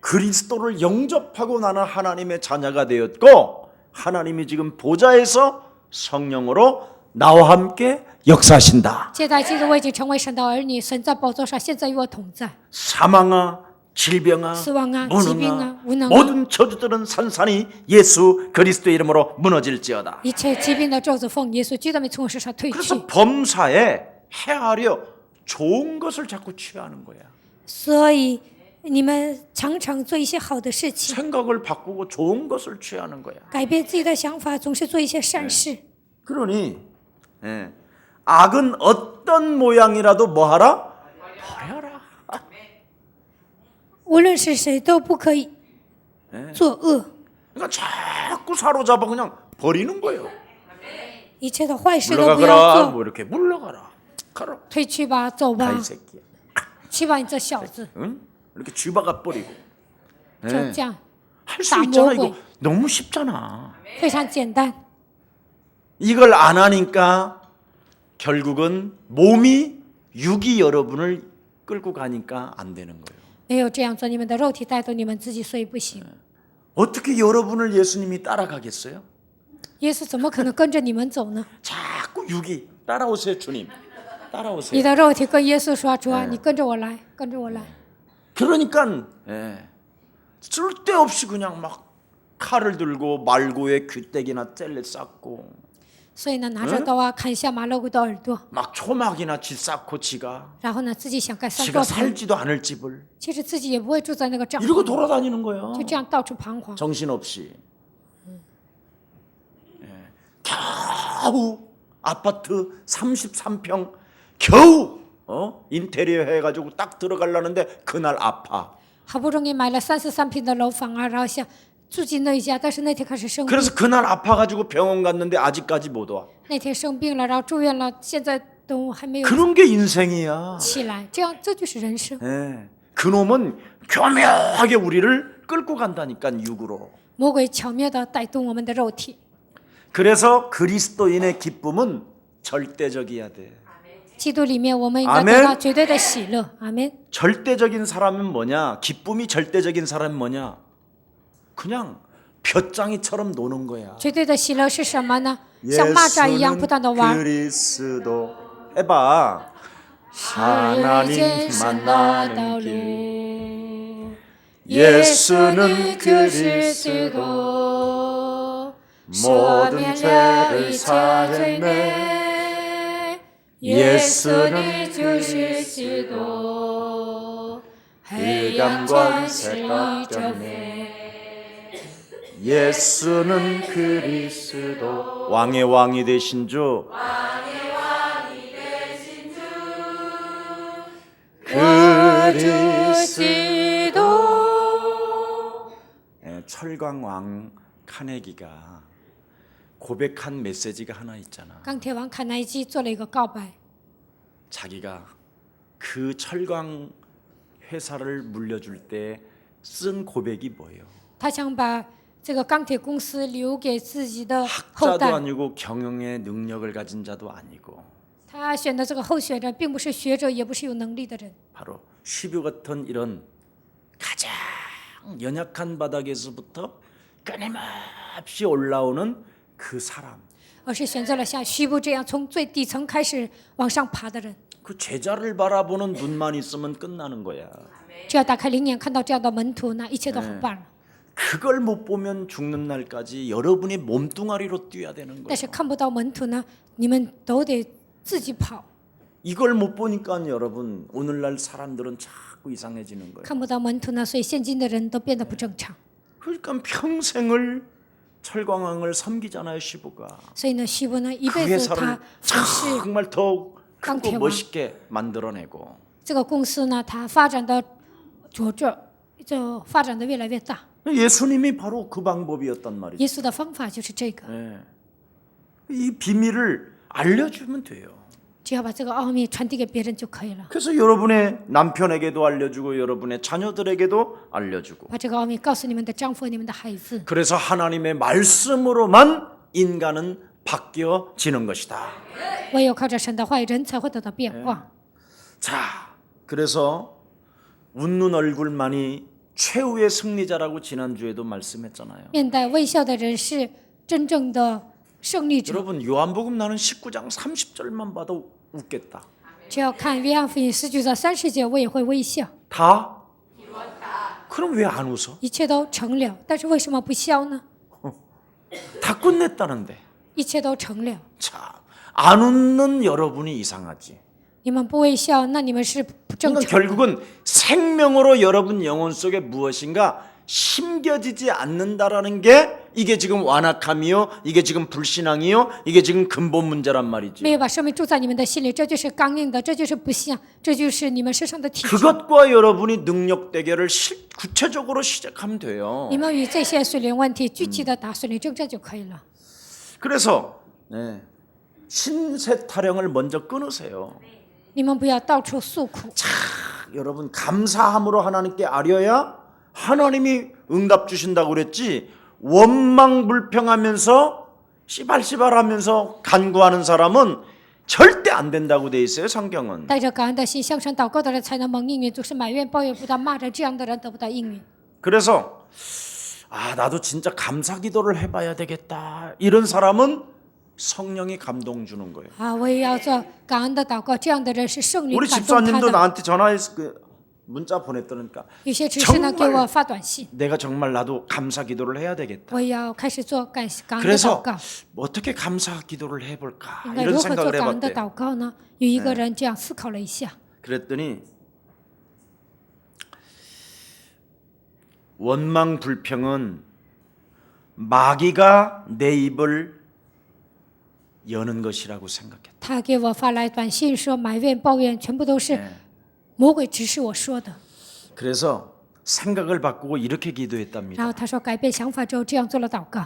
그리스도를 영접하고 나는 하나님의 자녀가 되었고 하나님이 지금 보좌에서 성령으로 나와 함께 역사하신다. 现在记得我已经成为神的儿女，神在宝座上，现在与我同在。 사망아 질병아 수왕아, 무능아 지병아, 운항아. 모든 저주들은 산산이 예수 그리스도의 이름으로 무너질지어다. 一切疾病的咒诅奉耶稣基督的名从我身上退去。 그래서 범사에 헤아려 좋은 것을 자꾸 취하는 거야. 所以你们常常做一些好的事情， 생각을 바꾸고 좋은 것을 취하는 거야. 改变自己的想法，总是做一些善事。 그러니 악은 어떤 모양이라도 뭐하라? 버려라. 无论是谁都不可以作恶， 그러니까 자꾸 사로잡아 그냥 버리는 거예요. 一切的坏事都不要 물러가거라 做， 뭐 이렇게 물러가라. 가라. 退去吧，走 가 吧 이 ， 새끼야. 去吧，你这小子， 응? 이렇게 쥐박아 버리고. 就这样， 할 수 다 있잖아. 먹어. 이거 너무 쉽잖아. 非常简单。 이걸 안 하니까 결국은 몸이 육이 여러분을 끌고 가니까 안 되는 거예요. 没有这样做，你们的肉体带动你们自己，所以不行。 어떻게 여러분을 예수님이 따라가겠어요? 耶稣怎么可能跟着你们走呢？ 자꾸 육이 따라오세요, 주님. 你 따라오세요. 的肉体跟耶稣说：“主啊，你跟着我来，跟着我来。 그러니까 쓸데없이 그냥 막 칼을 들고 말고에 귀때기나 젤레 쌓고 所以呢，拿着刀啊砍下马勒古的耳朵， 막 초막이나 집 쌓고 지가 然后呢自己想盖三 지가 座城， 살지도 않을 집을 其实自己也不会住在那个帐 이러고 篷， 돌아다니는 거야. 就这样到处彷徨。 정신없이. 예. 겨우 아파트 33평 겨우 인테리어 해가지고 딱 들어가려는데 그날 아파. 好不容易买了33平的楼房啊，然后想住进那一家，但是那天开始生病， 그래서 그날 아파가지고 병원 갔는데 아직까지 못 와. 那天生病了，然后住院了，现在都还没有 그런 게 인생이야. 起来，这就是人生。 예. 그놈은 교묘하게 우리를 끌고 간다니까 육으로. 魔鬼巧妙地带动我们的肉体， 그래서 그리스도인의 기쁨은 절대적이어야 돼. 基督里面我们应该 아멘 得到绝对的喜乐。阿门。 절대적인 사람은 뭐냐? 기쁨이 절대적인 사람은 뭐냐? 그냥 볕장이처럼 노는 거야. 绝对的喜乐是什么呢？像蚂蚱一样不断的玩。 그리스도 해봐. 世 하나님 界上的道 만나는 路 길. ， 예수는 예수는 그리스도， 赦免了一切罪孽。 예수는 주시지도黑暗 권세 좁네. 예수는 그리스도 왕의 왕이 되신 주 그리스도. 철강 왕 카네기가 고백한 메시지가 하나 있잖아. 钢铁王卡耐基做了一个告白， 자기가 그 철강 회사를 물려줄 때 쓴 고백이 뭐예요? 他想把这个钢铁公司留给自己的后 학자도 代。 아니고 경영의 능력을 가진 자도 아니고 他选的这个候选人并不是学者，也不是有能力的人， 바로 시뷰 같은 이런 가장 연약한 바닥에서부터 끊임없이 올라오는 그 사람. 而是选择了像虚布这样从最底层开始往上爬的人。 그 제자를 바라보는 눈만 있으면 끝나는 거야. 只要打开灵眼看到这样的门徒，那一切都很棒了。 그걸 못 보면 죽는 날까지 여러분이 몸뚱아리로 뛰어야 되는 但 거예요. 是看不到门徒呢，你们都得自己跑。 이걸 못 보니까 여러분 오늘날 사람들은 자꾸 이상해지는 거예요. 看不到门徒呢，所以现今的人都变得不正常。 그러니까 평생을 철광왕을 섬기잖아요, 시부가. 所以呢，虚布呢一 그 辈子他 회사를 服侍 정말 더 크고 깡태왕. 멋있게 만들어내고 这个公司呢，它发展的卓著，就发展的越来越大。 예수님이 바로 그 방법이었단 말이죠. 耶稣的方法就是这个， 예. 이 비밀을 알려주면 돼요. 只要把这个奥秘传递给别人就可以了。 그래서 여러분의 남편에게도 알려주고 여러분의 자녀들에게도 알려주고 把这个奥秘告诉你们的丈夫、你们的孩子。 그래서 하나님의 말씀으로만 인간은 바뀌어지는 것이다. 唯有靠着神的话语，人才会得到变化。 자, 그래서 웃는 얼굴만이 최후의 승리자라고 지난주에도 말씀했잖아요. 面带微笑的人是真正的胜利者。 여러분 요한복음 나는 19장 30절만 봐도 웃겠다. 只要看约翰福音19章30节，我也会微笑。 다? 그럼 왜 안 웃어? 一切都成了，但是为什么不笑呢？ 다 끝냈다는데. 一切都成了， 자, 안 웃는 여러분이 이상하지. 你们不微笑，那你们是不正 그러니까 常的。 결국은 생명으로 여러분 영혼 속에 무엇인가 심겨지지 않는다라는 게 이게 지금 완악함이요, 이게 지금 불신앙이요, 이게 지금 근본 문제란 말이지. 没有把生命住在你们的心里，这就是刚硬的，这就是不信，这就是你们身上的体质。 그것과 여러분이 능력 대결을 구체적으로 시작하면 돼요. 你们与这些水灵问题具体的打水灵征战就可以了。 그래서 신세 타령을 먼저 끊으세요. 你们不要到处诉苦， 여러분 감사함으로 하나님께 아려야 하나님이 응답 주신다고 그랬지. 원망불평하면서 씨발씨발하면서 간구하는 사람은 절대 안 된다고 돼 있어요, 성경은. 带着感恩的心向神祷告的人才能蒙应允，总是埋怨抱怨不到骂人，这样的人得不到应允。 그래서 나도 진짜 감사 기도를 해봐야 되겠다. 이런 사람은 성령이 감동 주는 거예요. 我也要做感恩的祷告，这样的人是圣灵 우리 感动他 집사님도 的。 나한테 전화해서 문자 보냈더니까 有些执事呢 정말 给我发短信， 내가 정말 나도 감사 기도를 해야 되겠다. 我要开始做感恩的祷 그래서 告。 어떻게 감사 기도를 해볼까 应该 이런 如何做 생각을 感恩的 해봤대. 祷告呢？有一个人这样思考了一下， 그랬더니 원망 불평은 마귀가 내 입을 여는 것이라고 생각했다. 他给我发来短信说，埋怨、抱怨全部都是 네. 魔鬼指示我说的。 그래서 생각을 바꾸고 이렇게 然 기도했답니다. 后他说改变想法之后，这样做了祷告。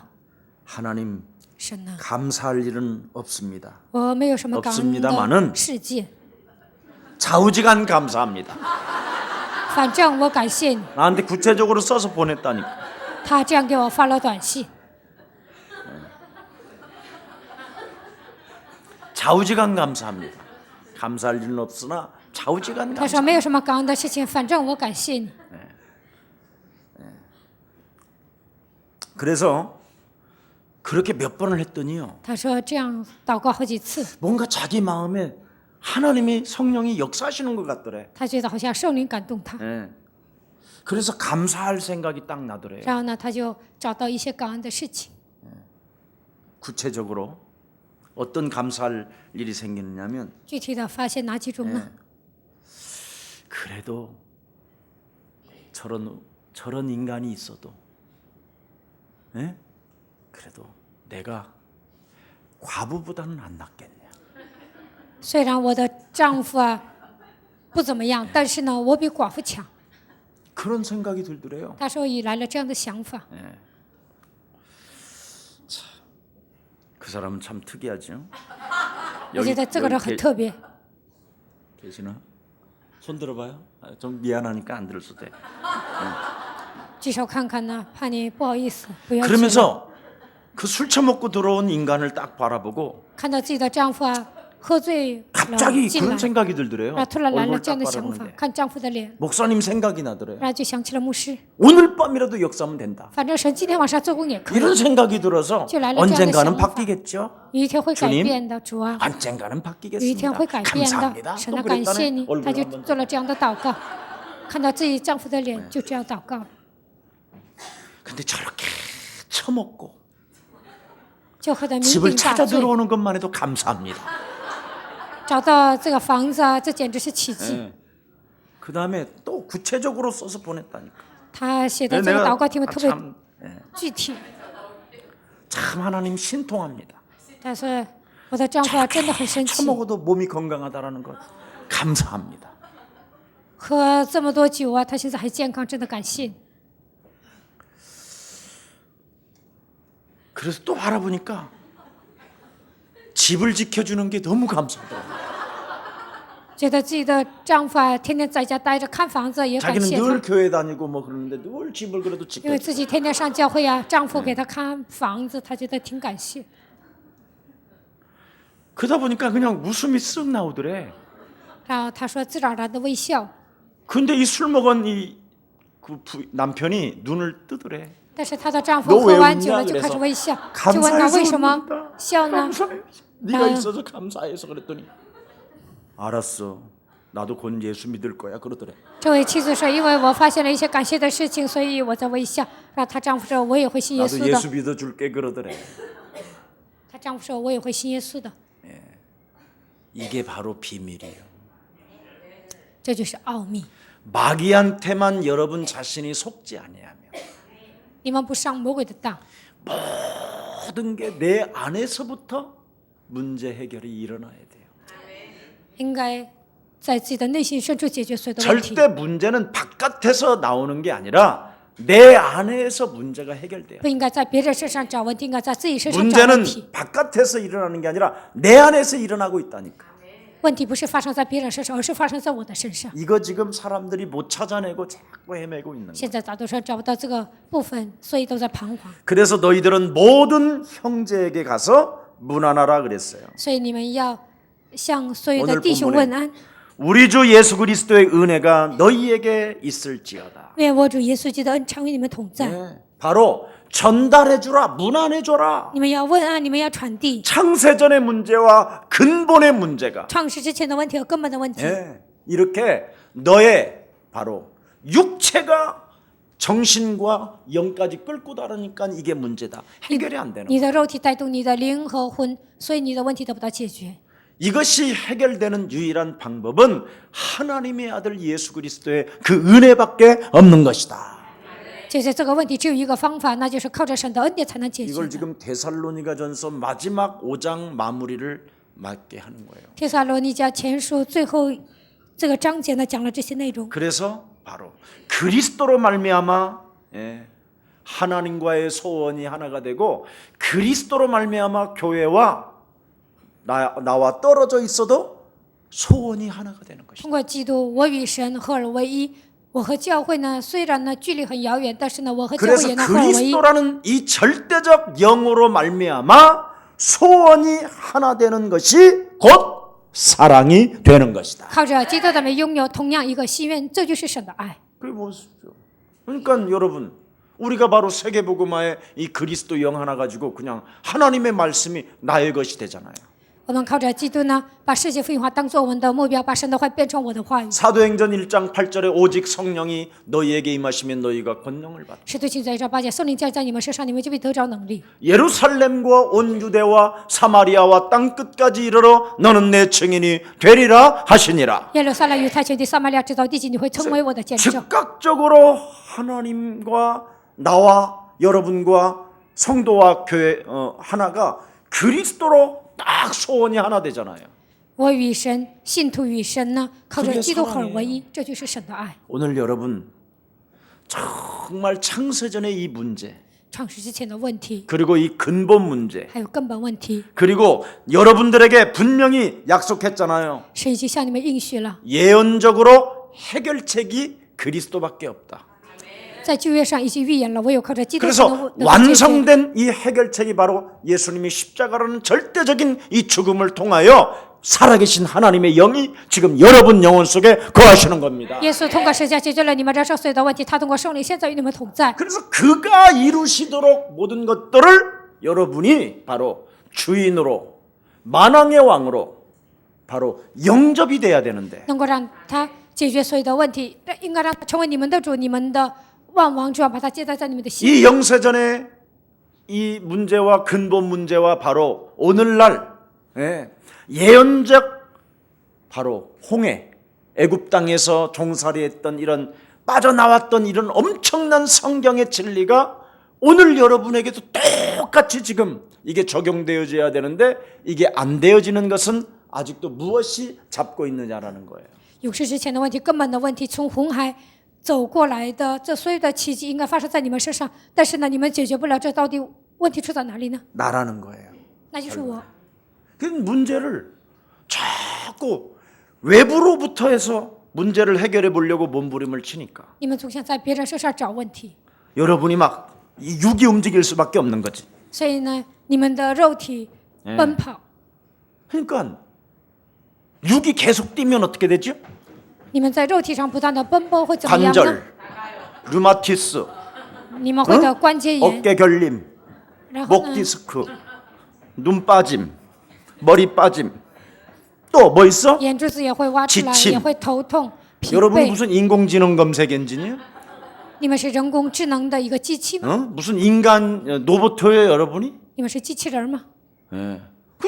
하나님 神呢， 감사할 일은 없습니다. 我没有什么感恩 없습니다마는 的事件， 좌우지간 감사합니다. 反正我感谢你。 나한테 구체적으로 써서 보냈다니까. 他这样给我发了短信， 좌우지간 감사합니다. 감사할 일은 없으나 좌우지간 他说 감사. 没有什么感恩的事情，反正我感谢你。 그래서 그렇게 몇 번을 했더니요. 他说这样祷告好几次， 뭔가 자기 마음에 하나님이 성령이 역사하시는 것 같더래. 他觉得好像圣灵感动他， 예. 그래서 감사할 생각이 딱 나더래요. 然后呢，他就找到一些感恩的事情。 구체적으로 어떤 감사할 일이 생기느냐면 具体的发现哪几种呢？ 그래도 저런 인간이 있어도 예? 그래도 내가 과부보다는 안 낫겠냐. 虽然我的丈夫啊不怎么样，但是呢，我比寡妇强。 그런 생각이 들더래요. 他说以来了这样的想法， 그 사람은 참 특이하죠. 我觉得这个人很特别。 계시나? 손 들어봐요. 좀 미안하니까 안 들을 수도 돼. 举手看看呢，怕你不好意思，不要举了。 그러면서 그 술 처먹고 들어온 인간을 딱 바라보고 看到自己的丈夫啊喝醉了 갑자기 进来 그런 ， 생각이 들더래요. 然后突然来了 얼굴 这样 딱 的想法， 바라보는데 看丈夫的脸， 목사님 생각이 나더래요. 然后就想起了牧师。 오늘 밤이라도 역사하면 된다. 反正神今天晚上做工也可以， 이런 생각이 들어서 저 랄라 언젠가는 짱의 바뀌겠죠. 有一天会改 주님 变的，主啊， 언젠가는 有一天 바뀌겠습니다. 会改变的。 감사합니다. 神 또 啊，感谢 그랬다네. 你，他 얼굴 就 한번 做了这样的祷告，看到自己丈夫的脸，就这样祷告。 근데 저렇게 처먹고 就喝得酩 집을 酊大 찾아 醉， 들어오는 것만 해도 감사합니다. 找到这个房子啊，这简直是奇迹。 그 다음에 또 구체적으로 써서 보냈다니까. 他写的这个祷告题目特别 참, 具体。 참 하나님 신통합니다. 但是我的丈夫啊，真的很生气， 처먹어도 몸이 건강하다라는 것 감사합니다. 喝这么多酒啊，他现在还健康，真的感谢你。 그래서 또 알아보니까 집을 지켜주는 게 너무 감사하더라고요. 觉得自己的丈夫啊，天天在家待着看房子，也感 자기는 谢 늘 他， 교회 다니고 뭐 그러는데 늘 집을 그래도 因为 지켜. 自己天天上教会啊，丈夫给他看房子，他觉得挺感谢。 그러다 보니까 그냥 웃음이 쓱 나오더래. 然后他说自然而然的微笑， 근데 이 술 먹은 남편이 눈을 뜨더래. 但是她的丈 너 夫 왜 喝完 웃냐 酒了就 그래서 开始微笑，就问他 감사해서 为什么 웃는다. 笑呢？ 감사해. 네가 있어서 감사해서 그랬더니 알았어. 나도 곧 예수 믿을 거야 그러더래. 这位妻子说：“因为我发现了一些感谢的事情，所以我在微笑。”然后她丈夫说：“我也会信耶 나도 稣 예수 的。 믿어줄게 그러더래. ”她丈夫说：“我也会信耶稣的。 이게 바로 비밀이에요. ”这就是奥秘。 마귀한테만 여러분 자신이 속지 아니하며 你们不上魔鬼的当， 모든 게 내 안에서부터 문제 해결이 일어나야 돼요. 应该在自己的内心深处解决所有的问题。 절대 문제는 바깥에서 나오는 게 아니라 내 안에서 문제가 해결돼요. 不应该在别人身上找问题，应该在自己身上找问 문제는 题。 바깥에서 일어나는 게 아니라 내 안에서 일어나고 있다니까. 问题不是发生在别人身上，而是发生在我的身上。 이거 지금 사람들이 못 찾아내고 자꾸 헤매고 있는 거예요. 现在大多数人找不到这个部分，所以都在彷徨。 그래서 너희들은 모든 형제에게 가서 문안하라 그랬어요. 所以你们要向所有的 오늘 弟兄 본문에 问安。 우리 주 예수 그리스도의 은혜가 너희에게 있을지어다. 愿我主耶稣基督的恩常与你们同在。 네, 바로 전달해 주라, 문안해 줘라. 你们要问安，你们要传递 창세전의 문제와 근본의 문제가 创世之前的问题和根本的问题。 예, 이렇게 너의 바로 육체가 정신과 영까지 끌고 다니니까 이게 문제다. 해결이 안 되는 你的肉体带动你的灵和魂，所以你的问题得不到解决。 이것이 해결되는 유일한 방법은 하나님의 아들 예수 그리스도의 그 은혜밖에 없는 것이다. 解决这个问题只有一个方法，那就是靠着神的恩典才能解决 이걸 的。 지금 데살로니가전서 마지막 5장 마무리를 맞게 하는 거예요. 帖撒罗尼迦前书最后这个章节呢，讲了这些内容。 그래서 바로 그리스도로 말미암아 하나님과의 소원이 하나가 되고 그리스도로 말미암아 교회와 나와 떨어져 있어도 소원이 하나가 되는 것이다. 通过基督，我与神合而为一。我和教会呢，虽然呢距离很遥远，但是呢，我和教会 그래서 也能合而为一。 그리스도라는 이 절대적 영으로 말미암아 소원이 하나 되는 것이 곧 사랑이 되는 것이다. 靠着基督的美拥有同样一个心愿，这就是神的爱。 그래 보십시오. 그러니까 여러분 우리가 바로 세계복음화의 이 그리스도 영 하나 가지고 그냥 하나님의 말씀이 나의 것이 되잖아요. 我们靠着基督呢，把世界福音化当作我们的目标，把神的话变成我的话语。 사도행전 1장 8절에 오직 성령이 너희에게 임하시면 너희가 권능을 받아. 使徒行传1章8节，圣灵降在你们身上，你们就必得着能力。 예루살렘과 온 유대와 사마리아와 땅 끝까지 이르러 너는 내 증인이 되리라 하시니라. 耶路撒冷、犹太全地、撒玛利亚直到地极，你会成为我的见证。 즉각적으로 하나님과 나와 여러분과 성도와 교회 하나가 그리스도로 딱 소원이 하나 되잖아요. 我与神，信徒与神呢，靠着基督合而为一，这就是神的爱。 오늘 여러분 정말 창세전의 이 문제 创世之前的问题， 그리고 이 근본 문제 还有根本问题， 그리고 여러분들에게 분명히 약속했잖아요. 神已经向你们应许了， 예언적으로 해결책이 그리스도밖에 없다. 在旧约上已经预言了，唯有靠着基督才 그래서 能解决。 완성된 이 해결책이 바로 예수님이 십자가라는 절대적인 이 죽음을 통하여 살아계신 하나님의 영이 지금 여러분 영혼 속에 거하시는 겁니다. 耶稣通过十架解决了你们人生所有的问题，他通过圣灵现在与你们同在。 그래서 그가 이루시도록 모든 것들을 여러분이 바로 주인으로 만왕의 왕으로 바로 영접이 돼야 되는데 能够让他解决所有的问题，应该让他成为你们的主，你们的万王之王，把他接待在你们的心。 이 영세전의 이 문제와 근본 문제와 바로 오늘날 예언적 바로 홍해 애굽 땅에서 종살이했던 이런 빠져나왔던 이런 엄청난 성경의 진리가 오늘 여러분에게도 똑같이 지금 이게 적용되어져야 되는데 이게 안 되어지는 것은 아직도 무엇이 잡고 있느냐라는 거예요. 有事之前的问题，根本的问题，从红海走过来的，这所有的奇迹应该发生在你们身上，但是呢，你们解决不了，这到底问题出在哪里呢？ 나라는 거예요. 那就是我。 그 문제를 자꾸 외부로부터 해서 문제를 해결해 보려고 몸부림을 치니까 你们总想在别人身上找问题， 여러분이 막 이 육이 움직일 수밖에 없는 거지. 所以呢，你们的肉体奔跑， 그러니까 육이 계속 뛰면 어떻게 되죠? 你们在肉体上不断的奔波会怎么样呢？ 관절, 류마티스, 你们会得关节炎， 어깨 결림, 然后 목 呢， 디스크, 눈 빠짐, 머리 빠짐. 또 뭐 있어? 眼珠子也会挖出来， 지침 也会头痛、疲 여러분 惫。 무슨 인공지능 검색 엔진이에요? 你们是人工智能的一个机器吗？ 무슨 인간 로봇이에요, 여러분이? 你们是机器人吗？ 예.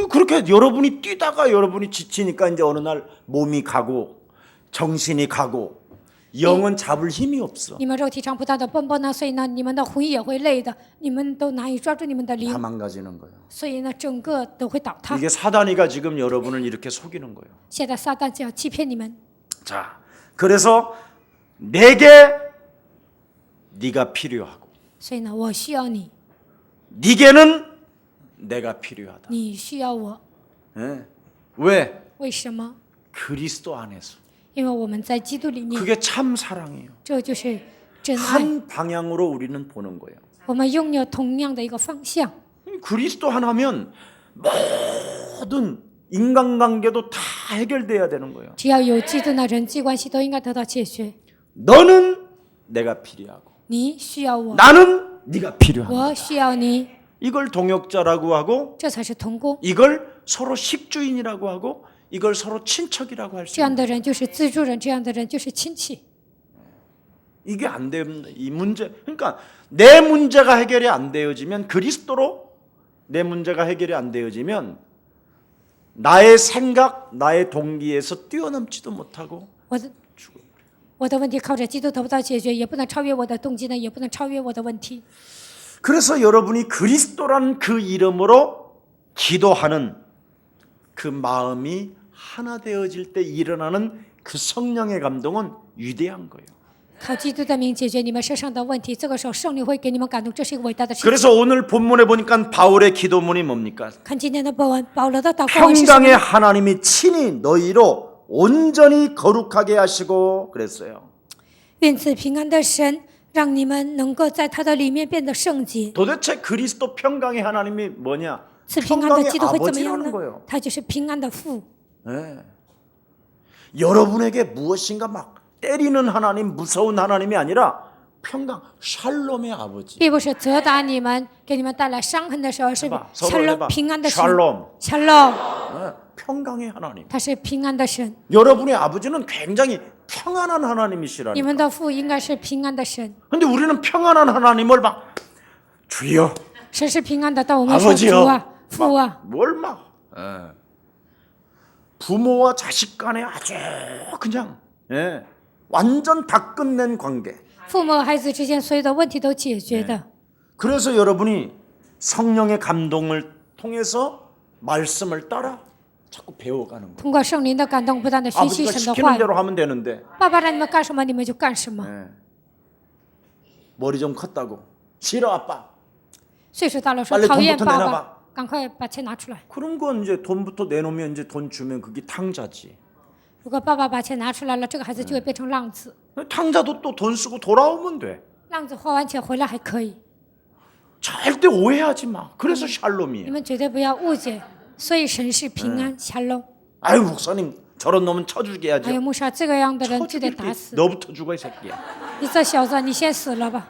그렇게 여러분이 뛰다가 여러분이 지치니까 이제 어느 날 몸이 가고 정신이 가고 영은 잡을 힘이 없어. 你们肉体上不断的奔波呢，所以呢，你们的魂也会累的，你们都难以抓住你们的 다 灵， 망가지는 거예요. 所以呢，整个都会倒塌。 이게 사단이가 지금 여러분을 이렇게 속이는 거예요. 现在撒旦就要欺骗你们， 자, 그래서 내게 네가 필요하고 所以呢，我需要你， 네게는 내가 필요하다. 你需要我。 예. 왜? 为什么？ 그리스도 안에서. 因为我们在基督里面， 그게 참 사랑이에요. 这就是真爱。 한 방향으로 우리는 보는 거예요. 我们拥有同样的一个方向。 그리스도 하나면 모든 인간관계도 다 해결돼야 되는 거예요. 只要有基督呢，人际关系都应该得到解决。 너는 내가 필요하고 你需要我， 나는 네가 필요하고 我需要你， 이걸 동역자라고 하고 这才是同工。 이걸 서로 식주인이라고 하고 이걸 서로 친척이라고 할 수 这样 있는 的人就是资助人，这样的人就是亲戚。 이게 안 되면 이 문제, 그러니까 내 문제가 해결이 안 되어지면, 그리스도로 내 문제가 해결이 안 되어지면 나의 생각, 나의 동기에서 뛰어넘지도 못하고 我的问题靠着基督得不到解决，也不能超越我的动机呢，也不能超越我的问题。 그래서 여러분이 그리스도라는 그 이름으로 기도하는 그 마음이 하나 되어질 때 일어나는 그 성령의 감동은 위대한 거예요. 靠基督的名解决你们身上的问题，这个时候圣灵会给你们感动，这是一个伟大的事情。 그래서 오늘 본문에 보니까 바울의 기도문이 뭡니까? 看今天的本文，保罗的祷告文是什么 평강의 呢？ 하나님이 친히 너희로 온전히 거룩하게 하시고 그랬어요. 愿赐平安的神，让你们能够在他的里面变得圣洁。 도대체 그리스도 평강의 하나님이 뭐냐? 赐平安的 평강의 基督会怎么样 아버지라는 呢 거예요. ？他就是平安的父。 네. 여러분에게 무엇인가 막 때리는 하나님, 무서운 하나님이 아니라 평강, 샬롬의 아버지. 并不是责打你们，给你们带来伤痕的时候，是 해봐, 夏 서로 洛 해봐. 平安的神。 샬롬. 夏洛， 네, 평강의 하나님. 他是平安的神。 여러분의 아버지는 굉장히 평안한 하나님이시라니. 你们的父应该是平安的神。 근데 우리는 평안한 하나님을 막 주여, 神是平安的，但我们说 아버지요. 主啊，父啊， 뭘 막. 예. 부모와 자식 간에 아주 그냥 완전 다 끝낸 관계. 父母和孩子之间所有的问题都解决的。 그래서 여러분이 성령의 감동을 통해서 말씀을 따라 자꾸 배워가는 거예요. 通过圣灵的感动，不断的学习 아버지가 神的 시키는 话语。 대로 하면 되는데 爸爸让你们干什么，你们就干什么。 머리 좀 컸다고 싫어 아빠. 岁数大了说 빨리 讨厌 돈부터 爸 내놔봐 爸，赶快把钱拿出来。 그런 건 이제 돈부터 내놓으면 이제 돈 주면 그게 탕자지. 如果爸爸把钱拿出来了，这个孩子就会变成浪子。 탕자도 또 돈 쓰고 돌아오면 돼. 浪子花完钱回来还可以， 절대 오해하지 마. 그래서 你 샬롬이에요. 们绝对不要误解。所以神是平安，夏龙。 아유 목사님 저런 놈은 쳐죽게 还 해야죠. 有穆沙，这个样的人就得 쳐죽일 打 게 死。 너부터 죽어 이 새끼야. 你这小子，你先死了吧，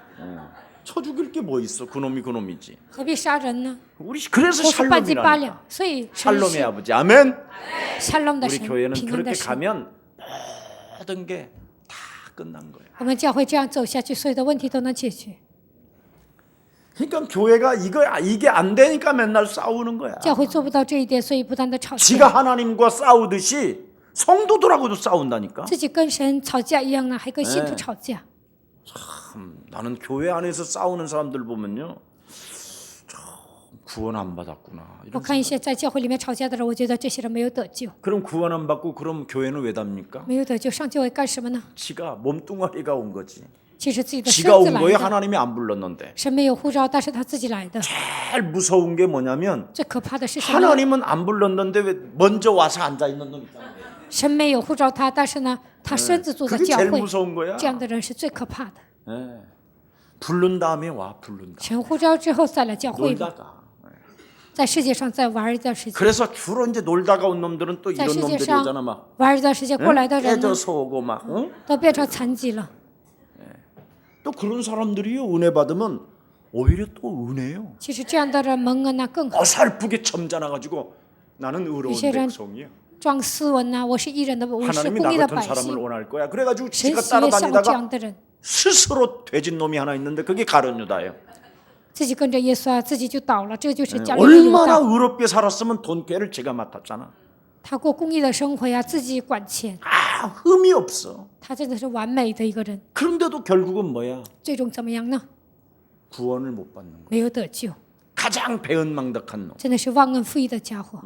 쳐죽일 게 뭐 있어? 그놈이 그놈이지. 何必杀人呢？ 우리 그래서 活出半斤八 샬롬이라니까. 两。所以神 샬롬의 是 아버지. 아멘. 夏龙的 우리 神， 교회는 平安的 그렇게 神。 가면 모든 게 다 끝난 거예요. 我们教会这样走下去，所有的问题都能解决。 그러니까 교회가 이게 안 되니까 맨날 싸우는 거야. 教会做不到这一点，所以不断的吵 지가 架。 하나님과 싸우듯이 성도들하고도 싸운다니까. 自己跟神吵架一样呢，还跟信徒吵架。 나는 교회 안에서 싸우는 사람들 보면요, 참 구원 안 받았구나. 我 이런 看一些在教会里面吵架的人，我觉得这些人没有得救， 그럼 구원 안 받고 그럼 교회는 왜 답니까? 没有得救上教会干什么呢？ 지가 몸뚱아리가 온 거지. 其实自己的身 지가 子 온 来 거에 的， 하나님이 안 불렀는데. 神没有呼召，但是他自己来的。 제일 무서운 게 뭐냐면 最可怕的是什么呢？ 하나님은 안 불렀는데 왜 먼저 와서 앉아 있는 놈 있잖아. 神没有呼召他，但是呢，他身子坐在 그게 教 제일 会， 무서운 거야. 这样的人是最可怕的。 예. 부른 다음에 와 부른다. 神呼召之后再来教会， 놀다가. 在世界上再玩一段时间， 그래서 주로 이제 놀다가 온 놈들은 또 在 이런 世界 놈들이 上 오잖아 막. 玩一段时间过来的人呢， 깨져서 오고 막. 응? 都变成残疾了。 또 그런 사람들이요 은혜 받으면 오히려 또 은혜요. 其实这样的人蒙恩呢更好， 어설프게 점잖아가지고 나는 의로운 이제는 백성이야. 装斯文呐，我是义人的，我是 하나님이 公 나 义的 같은 百 사람을 姓。 원할 거야. 그래가지고 神 지가 喜悦像我这 따라다니다가 样的人， 스스로 돼진 놈이 하나 있는데 그게 가룟 유다예요. 自己跟着耶稣啊，自己就倒了，这就是加利利犹 얼마나 大。 의롭게 살았으면 돈꾀를 제가 맡았잖아. 他过公义的生活呀，自己管钱， 아 흠이 없어. 他真的是完美的一个人。 그런데도 결국은 뭐야? 最终怎么样呢？ 구원을 못 받는 거야. 没有得救， 가장 배은망덕한 놈. 真的是忘恩负义的家伙。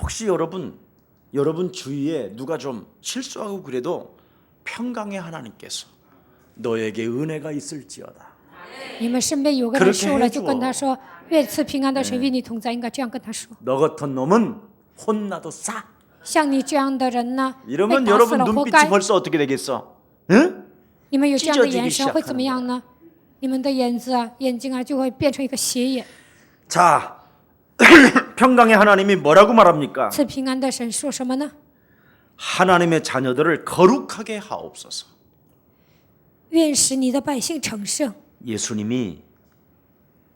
혹시 여러분 주위에 누가 좀 실수하고 그래도 평강의 하나님께서 너에게 은혜가 있을지어다. 你们身边有个人失误了，就跟他说：“愿赐平安的神与你同在。”应该这样跟他说。 너 같은 놈은 혼나도 싸. 像你这样的人呢，被 이러면 打死 여러분 了，活 눈빛이 该。 벌써 어떻게 되겠어? 응? 你们有这样的眼 찢어지기 神会怎么样呢？你们的眼睛啊，就会变成一个斜眼。 자, 평강의 하나님이 뭐라고 말합니까? 赐平安的神说什么呢？ 하나님의 자녀들을 거룩하게 하옵소서. 愿使你的百姓成圣。 예수님이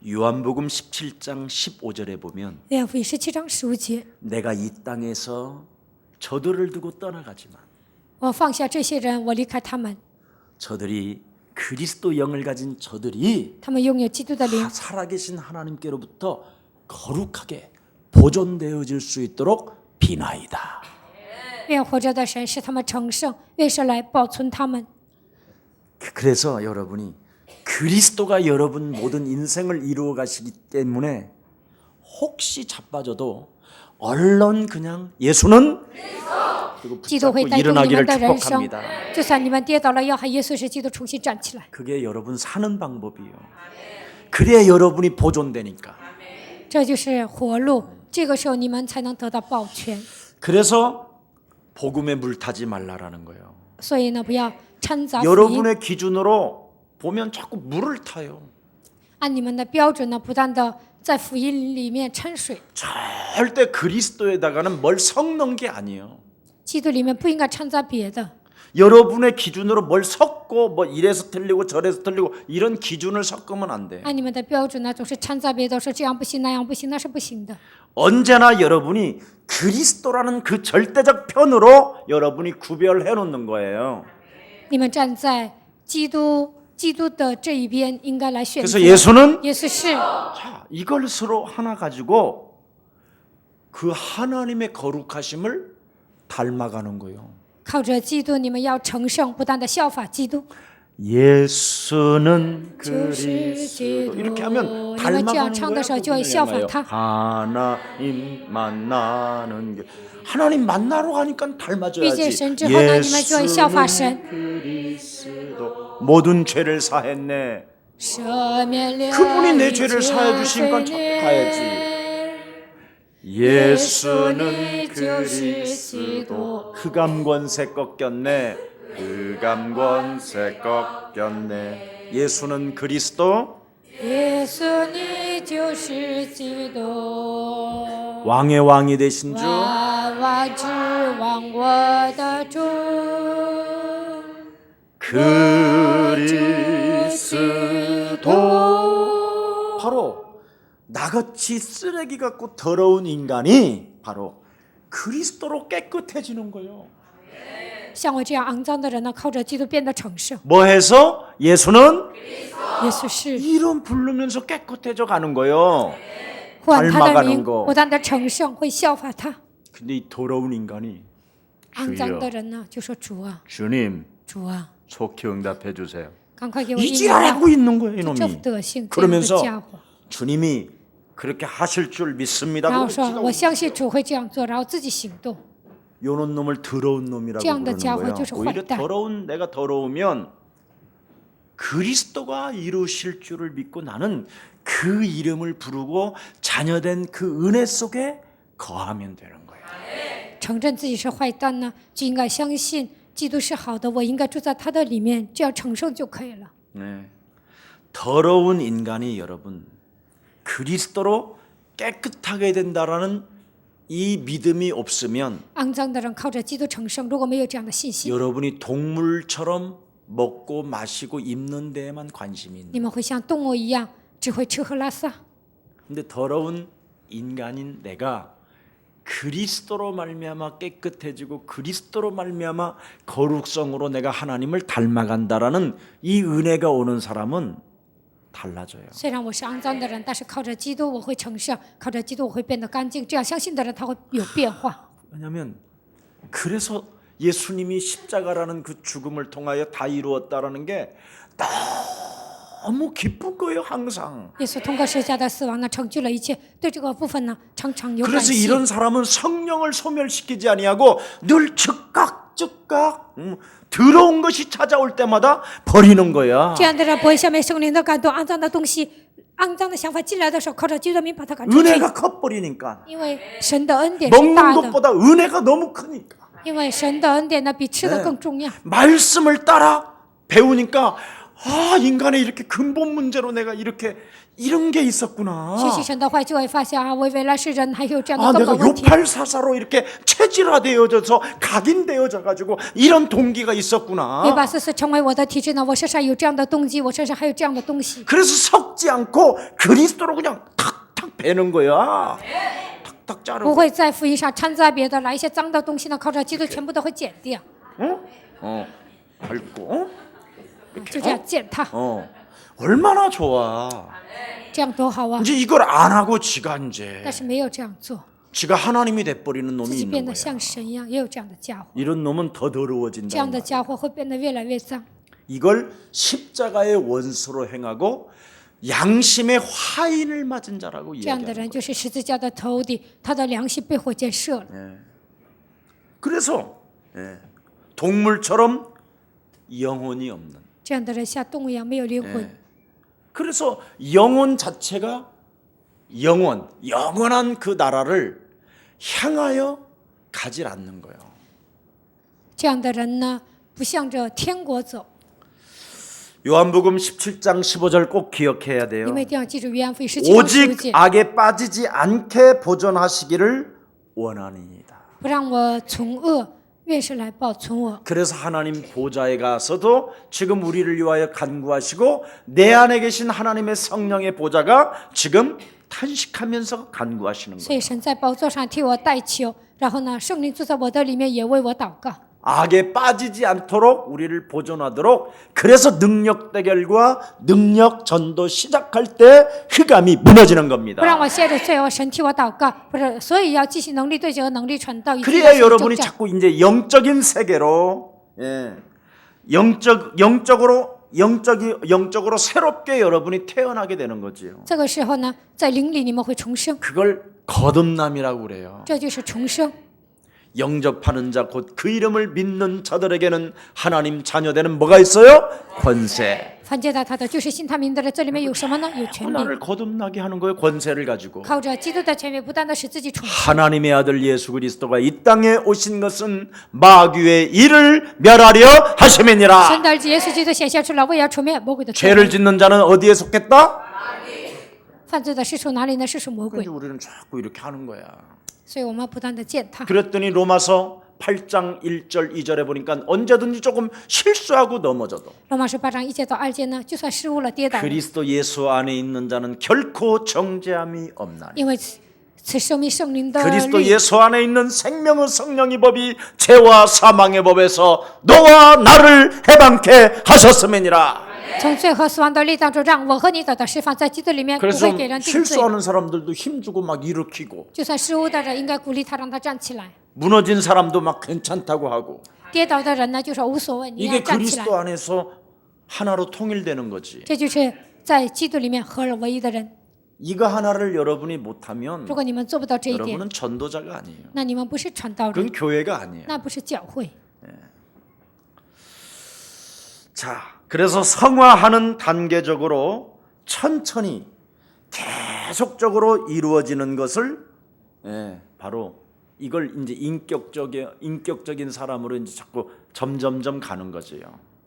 요한복음 17장 15절에 보면 约翰福音17章15节， 내가 이 땅에서 저들을 두고 떠나가지만 我放下这些人，我离开他们， 저들이 그리스도 영을 가진 저들이 他们拥有基督的灵， 살아계신 하나님께로부터 거룩하게 보존되어질 수 있도록 비나이다. 愿活着的神使他们成圣，愿神来保存他们。 그래서 여러분이 그리스도가 여러분 모든 인생을 이루어 가시기 때문에 혹시 자빠져도 얼른 그냥 예수는 그리고 基督会 붙잡고 带动你们 일어나기를 的人生 축복합니다. 。就算你们跌倒了，要喊耶稣是基督重新站起来， 그게 여러분 사는 방법이에요. 그래야 여러분이 보존되니까. 这就是活路。这个时候你们才能得到保全。 그래서 복음에 물타지 말라라는 거예요. 所以呢，不要掺杂福音， 여러분의 기준으로 보면 자꾸 물을 타요. 按你们的标准呢，不断的在福音里面掺水。 절대 그리스도에다가는 뭘 섞는 게 아니에요. 基督里面不应该掺杂别的。 여러분의 기준으로 뭘 섞고 뭐 이래서 틀리고 저래서 틀리고 이런 기준을 섞으면 안 돼. 按你们的标准呢，总是掺杂别的，说这样不行，那样不行，那是不行的。 언제나 여러분이 그리스도라는 그 절대적 편으로 여러분이 구별해 놓는 거예요. 你们站在基督的这一边，应该来选择。 그래서 예수는 耶稣是 자, 이걸 서로 하나 가지고 그 하나님의 거룩하심을 닮아가는 거예요. 靠着基督，你们要成圣，不断的效法基督。 예수는 주시 그리스도 이렇게 하면 기도. 닮아가는唱的时候 거예요. 就会效法他。 하나님 만나는 게 하나님 만나러 가니까 遇见 닮아져야지. 神之后呢，你们就会效法神， 그리스도 모든 죄를 사했네. 赦免了 그분이 내 죄를 一切 사해 주시니까 罪孽 가야지. 예수는 그리스도. 흑암 권세 꺾였네. 흑암 권세 꺾였네. 예수는 그리스도 耶稣，你就是基督， 왕의 왕이 되신 주 万王之王，我的主。 그리스도 바로 나같이 쓰레기 같고 더러운 인간이 바로 그리스도로 깨끗해지는 거예요. 像我这样肮脏的人呢，靠着基督变得成圣。 뭐 해서 예수는 耶稣是 이름 부르면서 깨끗해져 가는 거예요. 唤他的 닮아가는 名， 거. 不断的成圣，会效法他。 근데 이 더러운 인간이 肮脏的人呢，就说主啊， 주님 主啊， 속히 응답해 주세요. 赶快给我 이 应允 지랄하고 吧！ 있는 거예요, 就这副 이놈이. 德行，这样的 그러면서 家伙。 주님이 그렇게 하실 줄 믿습니다. 然后 그러고 说我相信主会这样做，然后自己行动。 요런 놈을 더러운 놈이라고 这样的 부르는 家伙 거예요. 就是坏 오히려 蛋。 더러운 내가 더러우면 그리스도가 이루실 줄을 믿고 나는 그 이름을 부르고 자녀된 그 은혜 속에 거하면 되는 거예요. 承认自己是坏蛋呢，就应该相信基督是好的，我应该住在他的里面，这样成圣就可以了。 네. 더러운 인간이 여러분 그리스도로 깨끗하게 된다라는 이 믿음이 없으면 肮脏的人靠着基督成圣，如果没有这样的信心， 여러분이 동물처럼 먹고 마시고 입는 데에만 관심이 있는. 你们会像动物一样，只会吃喝拉撒。 근데 더러운 인간인 내가 그리스도로 말미암아 깨끗해지고 그리스도로 말미암아 거룩성으로 내가 하나님을 닮아간다라는 이 은혜가 오는 사람은 달라져요. 虽然我是肮脏的人，但是靠着基督我会成圣，靠着基督我会变得干净。这样相信的人他会有变化。 왜냐하면 그래서 예수님이 십자가라는 그 죽음을 통하여 다 이루었다라는 게 너무 기쁜 거예요, 항상. 耶稣通过十字架的死亡呢，成就了一切。对这个部分呢，常常有感 그래서 谢。 이런 사람은 성령을 소멸시키지 아니하고 늘 즉각 더러운 것이 찾아올 때마다 버리는 거야. 这样的人不会消灭圣灵的感动，肮脏的东西、肮脏的想法进来的时候，靠着基督的名把它赶出去。 은혜가 커버리니까 因为神的恩典是 먹는 大的， 것보다 은혜가 너무 크니까 因为神的恩典呢比吃的更重要。 말씀을 따라 배우니까 아 인간의 이렇게 근본 문제로 내가 이런 게 있었구나. 学习神的话，就会发现啊，我原来是人，还有这样 아 的根 내가 本问题。 요팔사사로 이렇게 체질화되어져서 각인되어져 가지고 이런 동기가 约 있었구나. 巴斯是成为我的体质呢，我身上有这样的动机，我身上还有这样的东西。 그래서 섞지 않고 그리스도로 그냥 탁탁 베는 거야. 탁탁 不 자르고. 会在福音上掺杂别的，来一些脏的东西呢，靠着基督全部都会剪掉。 밟고 就这样践踏， 얼마나 좋아. 这样多好啊！ 이제 이걸 안 하고 지가 이제 但是没有这样做， 지가 하나님이 돼버리는 自 놈이 己 있는 变得 거야. 像神一样，也有这样的家伙。 이런 놈은 더 这 더러워진다. 样的家伙会变得越来越脏。 이걸 십자가의 원수로 행하고 양심의 화인을 맞은 자라고 这样的 이야기합니다. 人就是十字架的头顶，他的良心被火箭射了。 그래서 동물처럼 영혼이 없는. 这样的人像动物一样没有灵魂， 그래서 영혼 자체가 영원한 그 나라를 향하여 가질 않는 거예요. 这样的人呢，不向着天国走。 요한복음 17장 15절 꼭 기억해야 你 돼요. 们一定要记住约翰福音17章15 오직 节， 악에 빠지지 않게 보존하시기를 원하니이다. 不让我从恶，愿是来保存我。 그래서 하나님 보좌에 가서도 지금 우리를 위하여 간구하시고 내 안에 계신 하나님의 성령의 보좌가 지금 탄식하면서 간구하시는 所 거예요. 以神在宝座上替我代求，然后呢，圣灵住在我的里面，也为我祷告。 악에 빠지지 않도록 우리를 보존하도록 그래서 능력 대결과 능력 전도 시작할 때 흑암이 무너지는 不让 겁니다. 我陷入罪恶，神替我祷告，不是，所以要继续能力对决和能力传道，以及 그래야 要 여러분이 征战。 자꾸 이제 영적인 세계로 영적으로 새롭게 여러분이 태어나게 되는 거지요. 这个时候呢，在灵里你们会重生， 그걸 거듭남이라고 그래요. 这就是重生。 영접하는 자 곧 그 이름을 믿는 자들에게는 하나님 자녀되는 뭐가 있어요? 권세. 凡接待他的，就是信他名的人，这里面有什么呢？有权柄， 나를 거듭나게 하는 거예요. 권세를 가지고. 靠着基督的权柄，不断的使自己重生。 하나님의 아들 예수 그리스도가 이 땅에 오신 것은 마귀의 일을 멸하려 하심이니라. 神的儿子耶稣基督显现出来，为要除灭魔鬼的罪。 죄를 짓는 자는 어디에 속했다? 犯罪的是属哪里呢？是属魔鬼 그래서 。 우리는 자꾸 이렇게 하는 거야. 所以我们不断的践踏。 그랬더니 로마서 8장 1절 2절에 보니까 언제든지 조금 실수하고 넘어져도 罗马书8章1节到2节呢，就算失误了、跌倒了， 그리스도 예수 안에 있는 자는 결코 정죄함이 없나니. 因为此生命圣灵的 그리스도 律， 예수 안에 있는 생명의 성령의 법이 죄와 사망의 법에서 너와 나를 해방케 하셨음이니라. 从罪和死亡的律当中，让我和你得到释放，在基督里面不 그래서 会给人定罪。 실수하는 사람들도 힘주고 막 일으키고 就算失误的人，应该鼓励他，让他站起来； 무너진 사람도 막 괜찮다고 하고 跌倒的人呢，就说无所谓，你要 이게 站起来。 그리스도 안에서 하나로 통일되는 거지. 这就是在基督里面合而为一的人。 이거 하나를 여러분이 못하면 如果你们做不到这一点， 여러분은 전도자가 아니에요. 那你们不是传道人， 그건 교회가 아니에요. 那不是教会。 자, 그래서 성화하는 단계적으로 천천히 계속적으로 이루어지는 것을 바로 이걸 이제 인격적인 사람으로 이제 자꾸 점점점 가는 거지요.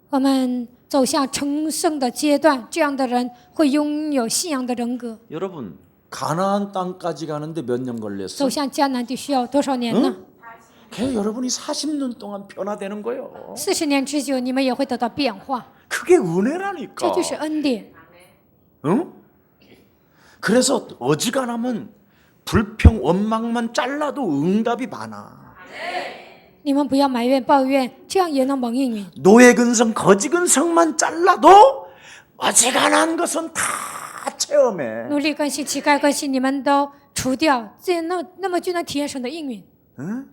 我们走向成圣的阶段，这样的人会拥有信仰的人格。 여러분, 가나안 땅까지 가는데 몇 년 걸렸어? 走向迦南地需要多少年呢？ 그냥 여러분이 40년 동안 변화되는 거예요. 40年之久，你们也会得到变化， 그게 은혜라니까. 这就是恩典。 응? 그래서 어지간하면 원망만 잘라도 응답이 많아. 你们不要埋怨抱怨，这样也能蒙应允。 노예근성, 거지근성만 잘라도 어지간한 것은 다 체험해. 奴隶更新、乞丐更新，你们都除掉，那么就能体验神的应允。 응?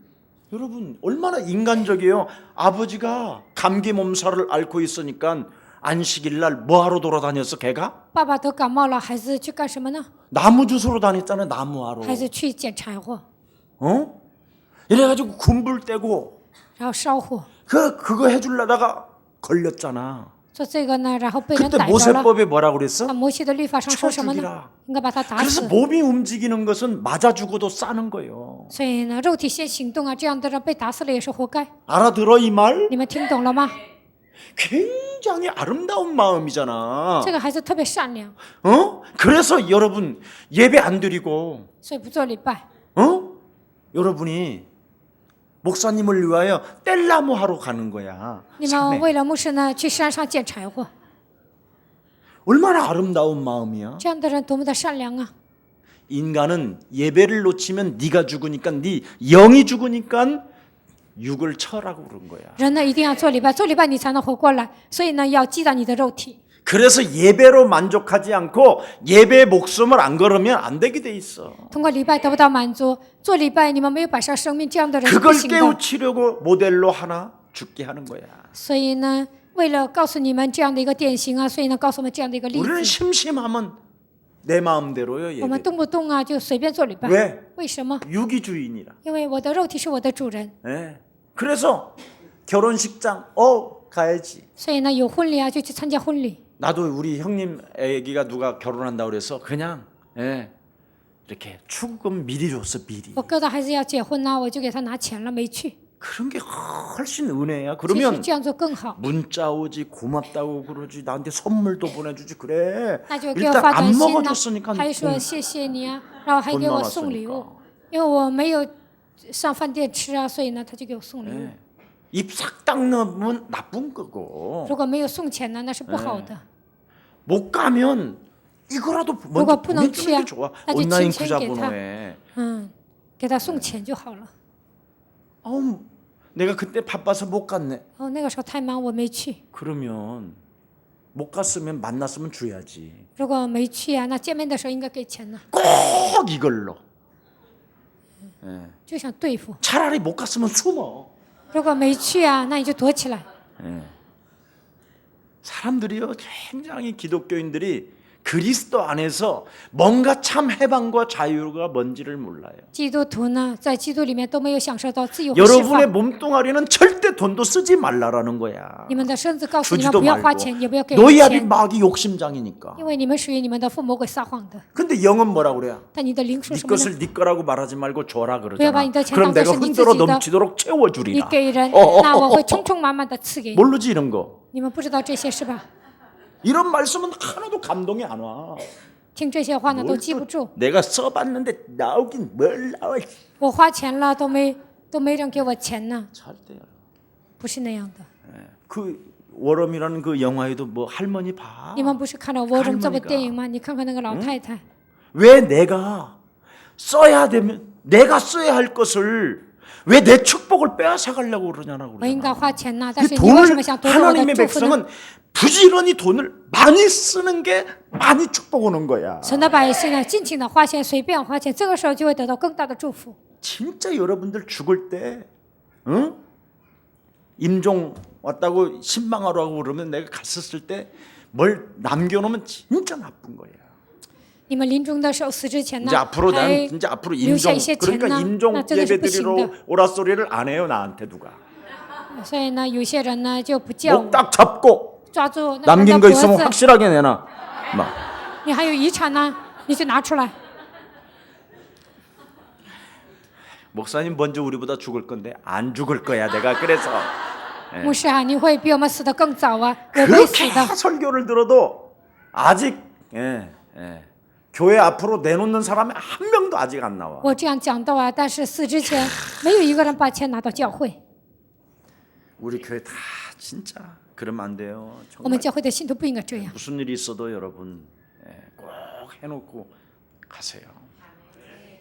여러분 얼마나 인간적이에요. 아버지가 감기 몸살을 앓고 있으니까 안식일 날 뭐하러 돌아다녔어 걔가? 爸爸得感冒了，孩子去干什么呢？ 나무 주스러 다녔잖아. 나무하러. 孩子去捡柴火， 어? 이래가지고 군불 떼고 然后烧火， 그거 해주려다가 걸렸잖아. 做这个呢，然后被人 그때 逮着了。 모세법에 뭐라 그랬어? 那摩西的律法上说什么 쳐죽이라 呢？应该把他打 그래서 死。 몸이 움직이는 것은 맞아 죽어도 싸는 거예요. 所以呢，肉体先行动啊，这样的人被打死了也是活该。 알아들어 이 말? 你们听懂了吗？ 굉장히 아름다운 마음이잖아. 这个孩子特别善良， 어? 그래서 여러분 예배 안 드리고 所以不做礼拜。 어? 여러분이 목사님을 위하여 뗄나무 하러 가는 거야. 你们 산에. 为了牧师呢，去山上捡柴火， 얼마나 아름다운 마음이야. 这样的人多么的善良啊！ 인간은 예배를 놓치면 네가 죽으니까 네 영이 죽으니까 육을 쳐라고 그런 거야. 人呢一定要做礼拜，做礼拜你才能活过来，所以呢要击打你的肉体。 그래서 예배로 만족하지 않고 예배의 목숨을 안 걸으면 안 되게 돼 있어. 通过礼拜得不到满足，做礼拜你们没有摆上生命，这样的人是不 그걸 行的。 깨우치려고 모델로 하나 죽게 하는 거야. 所以呢，为了告诉你们这样的一个典型啊，所以呢告诉我们这样的一个例 우리는 子。 심심하면 내 마음대로요 我们 예배. 动不动啊就随便做礼拜， 왜? 为什么？ 육이 주인이라. 因为我的肉体是我的主人， 예. 그래서 결혼식장 가야지. 所以呢有婚礼啊就去参加婚礼。 나도 우리 형님 애기가 누가 결혼한다고 그래서 그냥 이렇게 축의금 미리 줬어 미리. 我哥的孩子要结婚呢，我就给他拿钱了，没去。 그런 게 훨씬 은혜야. 其实 그러면 这样做更好， 문자 오지 고맙다고 그러지 나한테 선물도 보내주지 그래. 那就给我发 일단 短 안 信呢， 먹어줬으니까 还说谢谢你啊，然后还给我送礼物 돈 ，因为我没有上饭店吃啊，所以呢他就给我送礼物。 입싹 닦으면 나쁜 거고 如果没有送钱呢，那是不好的。 못 가면 이거라도 먼저 누가 푸는 보내주는 게 취야? 좋아. 아주 온라인 칭찬 구자번호에. 给他送钱就好了。 내가 그때 바빠서 못 갔네. 哦，那个时候太忙，我没去。 그러면 못 갔으면 만났으면 줘야지. 如果没去啊，那见面的时候应该给钱呢， 꼭 이걸로. 就想对付。 차라리 못 갔으면 숨어. 如果没去啊，那你就躲起来。 사람들이요 굉장히 기독교인들이 그리스도 안에서 뭔가 참 해방과 자유가 뭔지를 몰라요. 基督徒呢，在基督里面都没有享受到自由和释 여러분의 放。 몸뚱아리는 절대 돈도 쓰지 말라라는 거야. 你们的身子告诉你们 주지도 不要花 말고. 钱，也不要给人 너희 아비 钱， 마귀 욕심장이니까. 因为你们属于你们的父魔鬼撒谎的。 근데 영은 뭐라 그래요? 但你的灵说 네 什么呢？ 것을 네 거라고 말하지 말고 줘라 不要 그러잖아. 把你的钱 그럼 当作 내가 是你自 흔들어 己的， 넘치도록 你 채워주리라. 给人，那我会充充满满的赐给你。 모르지 이런 거. 你们不知道这些是吧？ 이런 말씀은 하나도 감동이 안 와. 听这些话呢，都 뭘 记不 또 住。 내가 써봤는데 나오긴 뭘 나와. 我花钱了，都没人给我钱呢， 절대요. 不是那样的。 그 워럼이라는 그 영화에도 뭐 할머니 봐. 你们不是看了《我人》这部 할머니가 电影吗？你看看那个老太太， 왜 내가 써야 되면 내가 써야 할 것을 왜 내 축복을 빼앗아 가려고 그러냐고 我应该 그러잖아. 花钱呢，但 그 是你为什么 돈을 想夺走我的 하나님의 祝福呢？ 백성은 부지런히 돈을 많이 쓰는 게 많이 축복 오는 거야. 神的百姓呢，尽情的花钱，随便花钱，这个时候就会得到更大的祝福。 진짜 여러분들 죽을 때, 응? 임종 왔다고 신방하러 하고 그러면 내가 갔었을 때 뭘 남겨놓으면 진짜 나쁜 거야. 你们临终的时候死之前呢 이제 ， 앞으로 还 난 진짜 앞으로 留下 임종 一些钱 그러니까 呢， 임종 那真的是 예배 不行 드리러 的。 오라 소리를 안 해요 나한테 누가. 所以呢，有些人呢就不叫 목 我， 딱 잡고 抓住那个 남긴 거 脖 있으면 子， 확실하게 내놔. 막 你还有遗产呢，你就拿出来。 목사님 먼저 우리보다 죽을 건데 안 죽을 거야 내가 그래서 牧师啊，你会比我们死得更早啊，我不会死 그렇게 的。 설교를 들어도 아직 교회 앞으로 내놓는 사람이 한 명도 아직 안 나와. 我这样讲到啊，但是死之前没有一个人把钱拿到教会。 우리 교회 다 진짜 그러면 안 돼요. 我们 정말 教会的信徒不应该这样， 무슨 일이 있어도 여러분 꼭 해놓고 가세요.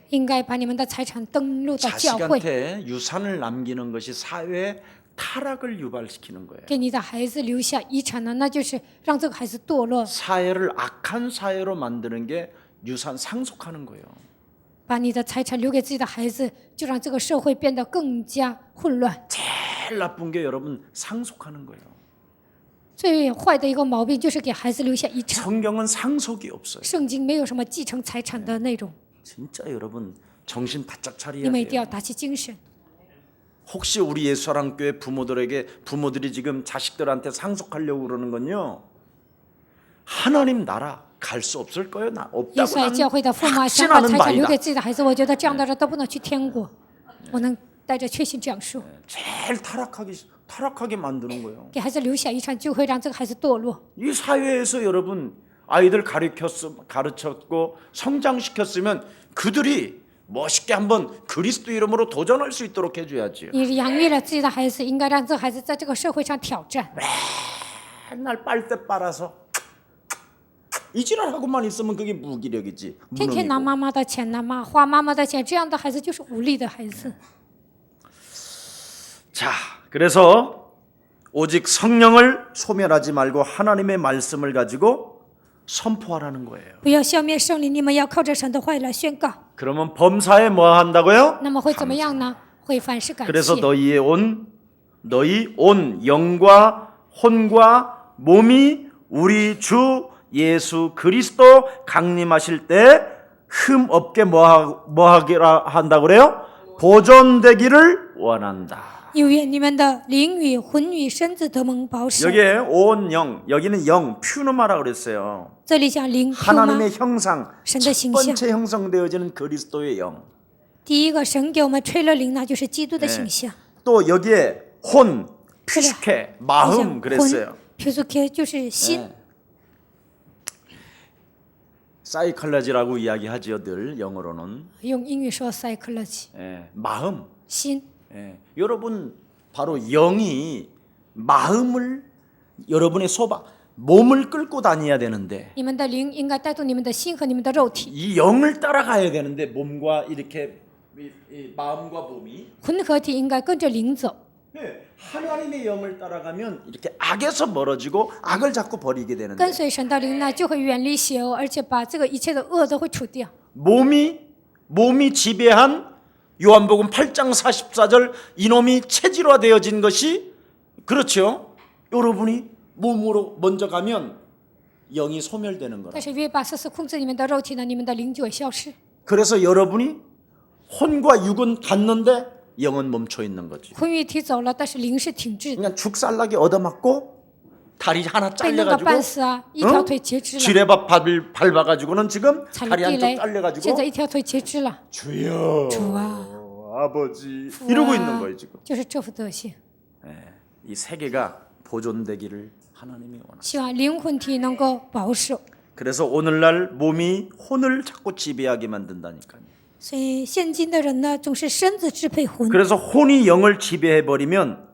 应该把你们的财产登录到教会， 자식한테 유산을 남기는 것이 사회의 타락을 유발시키는 거예요. 给你的孩子留下遗产呢，那就是让这个孩子堕落， 사회를 악한 사회로 만드는 게 유산 상속하는 거예요. 把你的财产留给自己的孩子，就让这个社会变得更加混乱。 제일 나쁜 게 여러분 상속하는 거예요. 最坏的一个毛病就是给孩子留下遗产。 성경은 상속이 없어요. 圣经没有什么继承财产的内容， 진짜 여러분 정신 바짝 你 차려야 们一定 돼요. 要打起精神。 혹시 우리 예수사랑교회 부모들이 지금 자식들한테 상속하려고 그러는 건요. 하나님 나라 갈 수 없을 거예요. 나 耶 없다고 稣爱教会的父母啊，想把 확신하는 财产留 바이다. 给自己的孩子，我觉得这样的人都不能去天国。我能带着确信这样说， 제일 타락하게 만드는 거예요. 给孩子留下遗产，就会让这个孩子堕落。 이 사회에서 여러분 아이들 가르쳤고 성장시켰으면 그들이 멋있게 한번 그리스도 이름으로 도전할 수 있도록 해줘야지. 你养育了自己的孩子，应该让这个孩子在这个社会上挑战。 맨날 빨대 빨아서 이지랄하고만 있으면 그게 무기력이지. 天天拿 무능이고. 妈妈的钱呢，花妈妈的钱，这样的孩子就是无力的孩子。 자, 그래서 오직 성령을 소멸하지 말고 하나님의 말씀을 가지고 선포하라는 거예요. 不要消灭圣灵，你们要靠着神的话语来宣告。 그러면 범사에 뭐 한다고요? 那么会怎么样呢？会凡事感 그래서 谢。 너희 온 영과 혼과 몸이 우리 주 예수 그리스도 강림하실 때 흠 없게 뭐하기라 한다고 그래요? 보존되기를 원한다. 因为你们的灵与魂与身子得蒙保守。 여기에 온 영, 여기는 영, 퓨누마라 그랬어요. 这里讲灵 하나님의 형상, 첫 神的形象。 번째 형성되어지는 그리스도의 영. 第一个神给我们吹了灵，那就是基督的形象。 또 여기에 혼, 그래. 피스케, 마음 그랬어요. 피스케 就是心。 사이컬러지라고 이야기하지요, 늘 영어로는. 用英语说 psychology， 마음. 心。 여러분 바로 영이 마음을 여러분의 몸을 끌고 다녀야 되는데 你们的灵应该带动你们的心和你们的肉体， 이 영을 따라가야 되는데 몸과 이렇게 이 마음과 몸이 魂和体应该跟着灵走。 하나님의 영을 따라가면 이렇게 악에서 멀어지고 악을 자꾸 버리게 되는데 跟随神的灵呢，就会远离邪恶，而且把这个一切的恶都会除掉。 몸이 지배한 요한복음 8장 44절 이놈이 체질화되어진 것이 그렇죠. 여러분이 몸으로 먼저 가면 영이 소멸되는 거라. 但是约把44控制你们的肉体呢，你们的灵就会消失。 그래서 여러분이 혼과 육은 갔는데 영은 멈춰 있는 거지. 魂与体走了，但是灵是停滞的， 그냥 죽살나게 얻어맞고 다리 하나 被弄个 잘려가지고 半死啊，一条腿截肢了， 지뢰밥 밟아가지고는 지금 踩了 다리 地 한쪽 雷，现 잘려가지고 在一条腿截肢了。 주여 主啊， 아버지 主 이러고 있는 啊 거예요 지금. 就是这副德行。 이 세계가 보존되기를 하나님이 원합니다. 希望灵魂体能够保守。 그래서 오늘날 몸이 혼을 자꾸 지배하게 만든다니까요. 所以现今的人呢，总是身子支配魂， 그래서 혼이 영을 지배해 버리면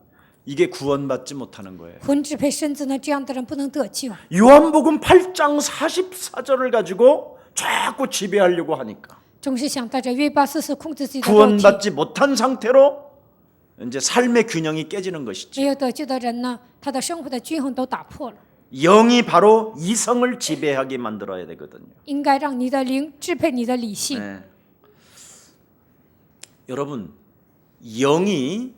이게 구원받지 못하는 거예요. 魂支配身子呢，这样的人不能得救。 요한복음 8장 44절을 가지고 자꾸 지배하려고 하니까 总是想带着约巴44控制自己的肉体。 구원받지 못한 상태로 이제 삶의 균형이 깨지는 것이지. 没有得救的人呢，他的生活的均衡都打破了。 영이 바로 이성을 지배하게 만들어야 되거든요. 应该让你的灵支配你的理性。 여러분, 영이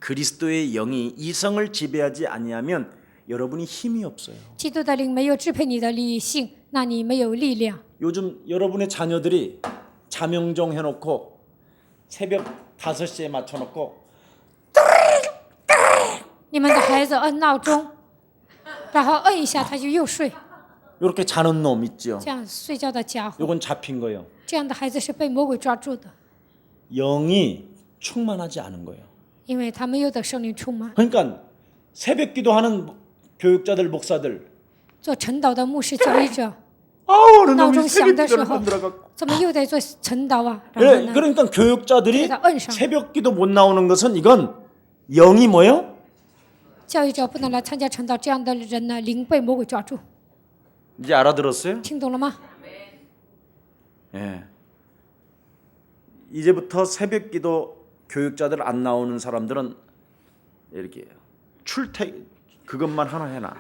그리스도의 영이 이성을 지배하지 아니하면 여러분이 힘이 없어요. 基督的灵没有支配你的理性，那你没有力量。 요즘 여러분의 자녀들이 자명종 해놓고 새벽 5시에 맞춰놓고 你们的孩子摁闹钟，然后摁一下他就又睡， 이렇게 자는 놈 있죠. 这样睡觉的家伙， 요건 잡힌 거예요. 这样的孩子是被魔鬼抓住的， 영이 충만하지 않은 거예요. 因为他没有得圣灵充满。 그러니까 새벽 기도하는 교육자들 목사들 做晨祷的牧师教育者， 아우 어느 闹 놈이 钟响 새벽 的时 기도를 候 만들어갖고 ，怎么又得做晨祷啊？然后 예, 呢， 그러니까 교육자들이 그래서 은상. 새벽 기도 못 나오는 것은 이건 영이 뭐예요? 教育者不能来参加晨祷，这样的人呢，灵被魔鬼抓住， 이제 알아들었어요? 听懂了吗？ 예. 이제부터 새벽 기도 교육자들 안 나오는 사람들은 이렇게 그것만 하나 해놔.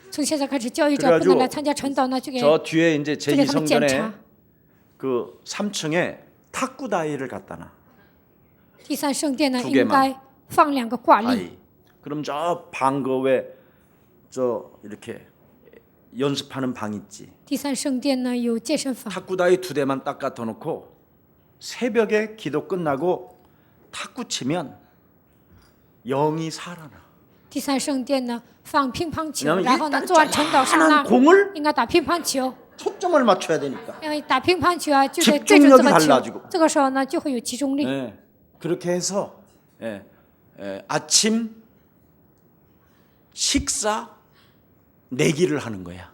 从现在开始，教育者 그래가지고 不能来参加晨祷呢，就给 저 뒤에 이제 就给他们检 제2성전에 查。 그 3층에 탁구 다이를 갖다 놔. 第三圣殿呢， 두 개만 应该放2个挂历。 아이. 그럼 저 방 그 외 저 이렇게 연습하는 방 있지. 第三圣殿呢有健身房， 탁구 다이 2대만 딱 갖다 놓고 새벽에 기도 끝나고 탁구 치면 영이 살아나. 第三圣殿呢放乒乓球， 왜냐면 然后呢 일단 做完晨祷上 조그마한 呢 공을 应该打乒乓球， 초점을 맞춰야 되니까. 因为打乒乓球啊就得对准这 집중력이 个 달라지고 球，这个时候呢就会有集中力。 예. 그렇게 해서 아침 식사 내기를 하는 거야.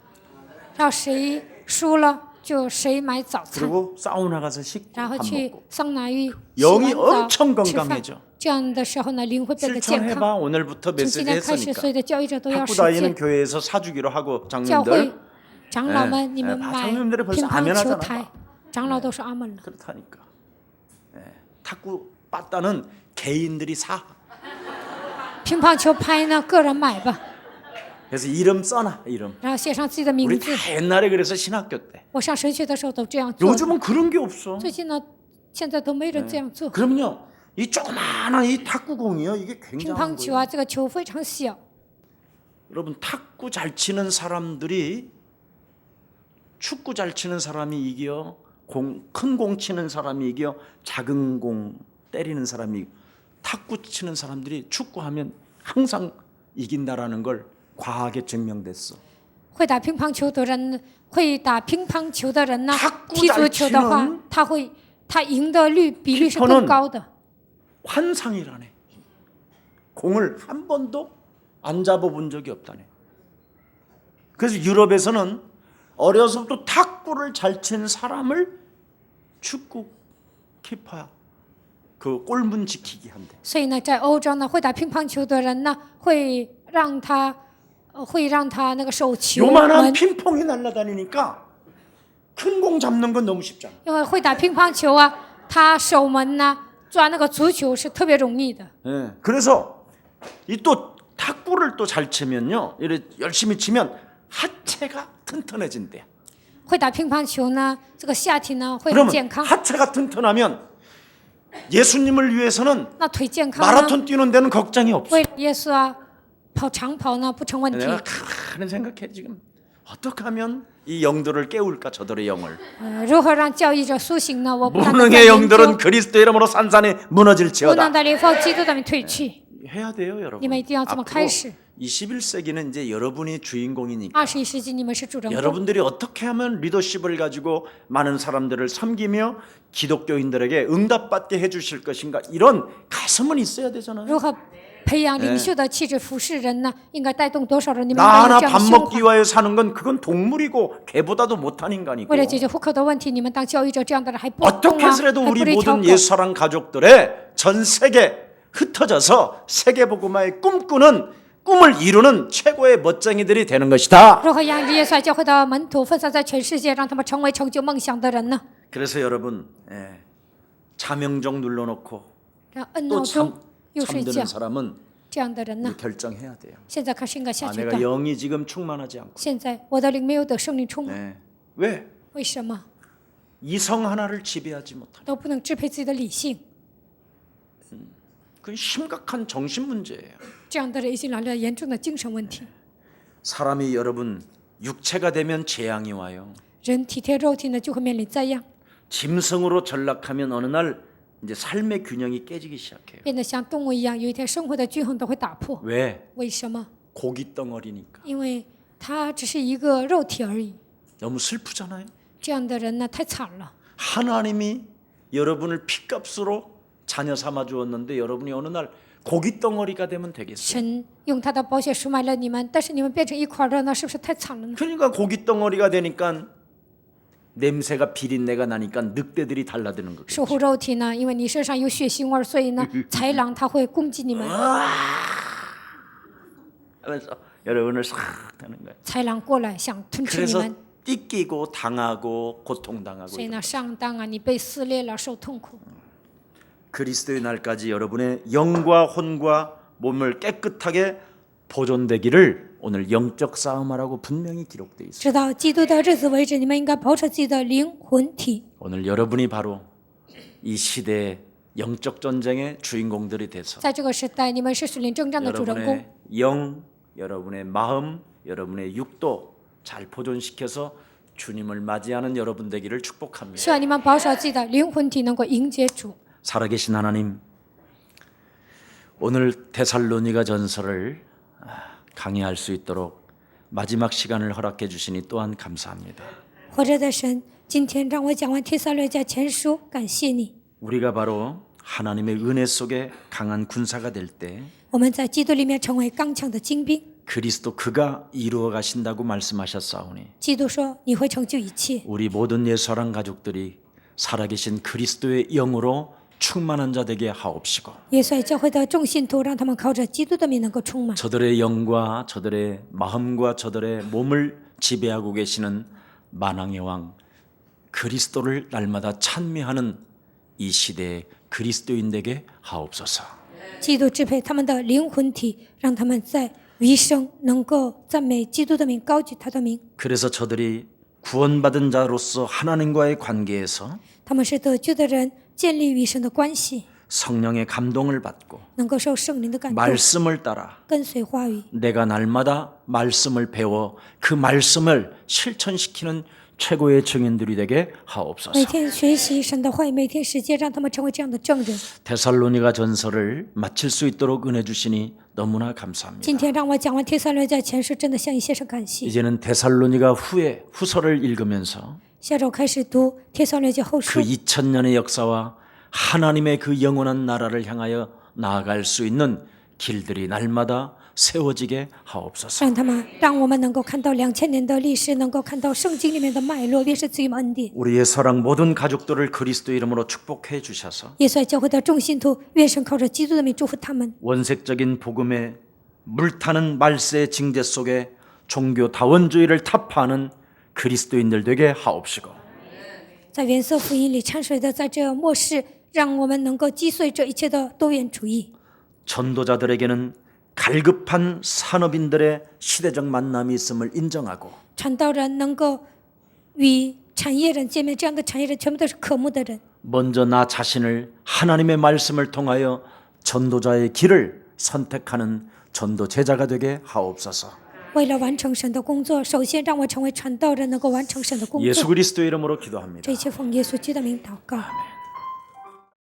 然后谁输了就谁买早餐， 그리고 사우나 가서 식고 然后 밥 去 먹고. 桑拿浴洗 영이 完 엄청 澡吃饭 건강해져. ，这样的时候呢灵会变得健 실천해봐. 康。 오늘부터 从 메시지 今天开始， 했으니까. 所有的教育者都要 탁구 实 다이는 践。 교회에서 사주기로 하고 教会 장로들 长老们，你们 예 买 장로님들이 乒 벌써 乓 아멘 球 하잖아. 台，长老都说阿门了。 그렇다니까. 탁구 빠따는 개인들이 사. 乒乓球拍呢，个人买吧， 그래서 이름 써놔 이름. 然后写上自己的名 우리 字。 다 옛날에 그래서 신학교 때. 我上神学的时候都这样做。 요즘은 그런 게 없어. 最近呢，现在都没人这样做。 그럼요. 이 조그마한 이 탁구공이요. 이게 乒 굉장한 乓球 거예요. 啊，这个球非常小。 여러분 탁구 잘 치는 사람들이 축구 잘 치는 사람이 이겨, 큰 공 치는 사람이 이겨, 작은 공 때리는 사람이 이겨. 탁구 치는 사람들이 축구하면 항상 이긴다라는 걸 과학에 증명됐어. 会打乒乓球的人，会打乒乓球的人呢 탁구 ，踢足球的话 잘 ，他赢的比率是 키퍼는 更高的。 환상이라네. 공을 한 번도 안 잡아본 적이 없다네. 그래서 유럽에서는 어려서부터 탁구를 잘 치는 사람을 축구 키퍼야. 그 골문 지키기 한대. 所以呢，在欧洲呢，会打乒乓球的人呢，会让他那个守球 요만한 门， 핑퐁이 날아다니니까 큰 공 잡는 건 너무 쉽잖아. 因为会打乒乓球啊，他守门呢，抓那个足球是特别容易的。 예. 그래서 이 또 탁구를 또 잘 치면요, 이래 열심히 치면 하체가 튼튼해진대. 会打乒乓球呢，这个下体呢会很 그러면 健康。 하체가 튼튼하면 예수님을 위해서는 那腿健康呢， 마라톤 뛰는 데는 걱정이 없어. 为了耶稣啊，跑长跑呢不成问题。 내가 가만히 생각해 지금 어떻게 하면 이 영들을 깨울까 저들의 영을. 如何让教义者苏醒呢？我不断地在 무능의 研 영들은 究， 그리스도 이름으로 산산이 无能 무너질지어다. 的灵奉基督的名退去。 해야 돼요, 여러분. 你们一定要这么 앞으로 开始。 21세기는 이제 여러분이 주인공이니까 21世纪你们是主人公， 여러분들이 어떻게 하면 리더십을 가지고 많은 사람들을 섬기며 기독교인들에게 응답받게 해주실 것인가, 이런 가슴은 있어야 되잖아요. 如何培养领袖的气质服侍人呢？应该带动多少人？你们 나 应该有 하나 这样的 밥 胸 먹기 怀。 위하여 사는 건 그건 동물이고 개보다도 못한 인간이고, 为了解决户口的问题，你们当教育者这样的人还不懂 어떻게 吗？ 해서라도 还 우리 不是一条 모든 狗。 예수사랑 가족들의 전 세계 흩어져서 세계복음화의 꿈꾸는 꿈을 이루는 최고의 멋쟁이들이 되는 것이다. 如何让耶稣爱教会的门徒分散在全世界，让他们成为成就梦想的人呢？ 그래서 여러분, 자명종 눌러놓고 让恩 또 闹钟 참, 又睡觉 잠드는 사람은 这样的人呢 이제 ？ 결정해야 돼요. 现在开始应该下 아, 决 내가 断。 영이 지금 충만하지 않고. 现在我的灵没有得圣灵充满， 네. 왜? 为什么 이성 하나를 지배하지 못하는. 都不能支配自己的理性？ 그 심각한 정신 문제예요. 这样的人已经来了严重的精神问题。 사람이 여러분 육체가 되면 재앙이 와요. 人体贴肉体呢，就会面临灾殃， 짐승으로 전락하면 어느 날 이제 삶의 균형이 깨지기 시작해요. 变得像动物一样，有一天生活的均衡都会打破。 왜? 为什么？ 고기 덩어리니까. 因为它只是一个肉体而已。 너무 슬프잖아요. 这样的人呢，太惨了。 하나님이 여러분을 피값으로 자녀 삼아 주었는데 여러분이 어느 날 고기 덩어리가 되면 되겠어요? 神用他的宝血赎买了你们，但是你们变成一块肉，那是不是太惨了呢？ 그러니까 고기 덩어리가 되니까 냄새가 비린내가 나니까 늑대들이 달라드는 거예요. 守护肉体呢，因为你身上有血腥味儿，所以呢，豺狼它会攻击你们， 하면서 여러분을 싹 하는 거예요. 豺狼过来想吞吃你 그래서 们， 띠끼고 당하고 고통당하고 所以 이런 呢，上当啊，你被撕裂了，受痛苦。 그리스도의 날까지 여러분의 영과 혼과 몸을 깨끗하게 보존되기를 오늘 영적 싸움하라고 분명히 기록되어 있습니다. 直到基督的日子为止，你们应该保守自己的灵魂体。 오늘 여러분이 바로 이 시대의 영적 전쟁의 주인공들이 돼서 在这个时代，你们是属灵征战的主人公， 여러분의 영, 여러분의 마음, 여러분의 육도 잘 보존시켜서 주님을 맞이하는 여러분 되기를 축복합니다. 希望你们保守自己的灵魂体，能够迎接主。 살아계신 하나님, 오늘 데살로니가 전서를 강의할 수 있도록 마지막 시간을 허락해 주시니 또한 감사합니다. 活着的神，今天让我讲完帖撒罗尼迦前书，感谢你。 우리가 바로 하나님의 은혜 속에 강한 군사가 될 때 我们在基督里面成为刚强的精兵。 그리스도 그가 이루어 가신다고 말씀하셨사오니 基督说你会成就一切。 우리 모든 예수사랑 가족들이 살아계신 그리스도의 영으로 충만한 자 되게 하옵시고 耶稣爱教会的众信徒，让他们靠着基督的名能够充满。 저들의 영과 저들의 마음과 저들의 몸을 지배하고 계시는 만왕의 왕 그리스도를 날마다 찬미하는 이 시대의 그리스도인 되게 하옵소서. 基督支配他们的灵魂体，让他们在余生能够赞美基督的名，高举他的名。 그래서 저들이 구원받은 자로서 하나님과의 관계에서 他们是得救的人，建立与神的关系， 성령의 감동을 받고 能够受圣灵的感动， 말씀을 따라 跟随话语。 내가 날마다 말씀을 배워 그 말씀을 실천시키는 최고의 증인들이 되게 하옵소서. 每天学习神的话语，每天实践，让他们成为这样的证人。 데살로니가 전서를 마칠 수 있도록 은혜 주시니 너무나 감사합니다. 今天让我讲完帖撒罗尼迦前书，真的向你献上感谢。 이제는 데살로니가 후서를 읽으면서 下周开始读帖撒罗尼迦后书 그 ， 2000년의 역사와 하나님의 그 영원한 나라를 향하여 나아갈 수 있는 길들이 날마다 세워지게 하옵소서. 让我们能够看到2000年的历史，能够看到圣经里面的脉络，愿是赐予我们恩典。 우리의 서랑 모든 가족들을 그리스도 이름으로 축복해 주셔서 耶稣爱教会的众信徒，愿神靠着基督的名祝福他们。 원색적인 복음의 물타는 말세의 징제 속에 종교 다원주의를 타파하는 그리스도인들 되게 하옵시고 在原色福音里掺水的，在这末世，让我们能够击碎这一切的多元主义。 전도자들에게는 갈급한 산업인들의 시대적 만남이 있음을 인정하고 传道人能够与产业人见面，这样的产业人全部都是渴慕的人。 먼저 나 자신을 하나님의 말씀을 통하여 전도자의 길을 선택하는 전도 제자가 되게 하옵소서. 为了完成神的工作，首先让我成为传道人，能够完成神的工 예수 作。 그리스도의 이름으로 기도합니다. 这一切奉耶稣基督的名祷告。 아멘.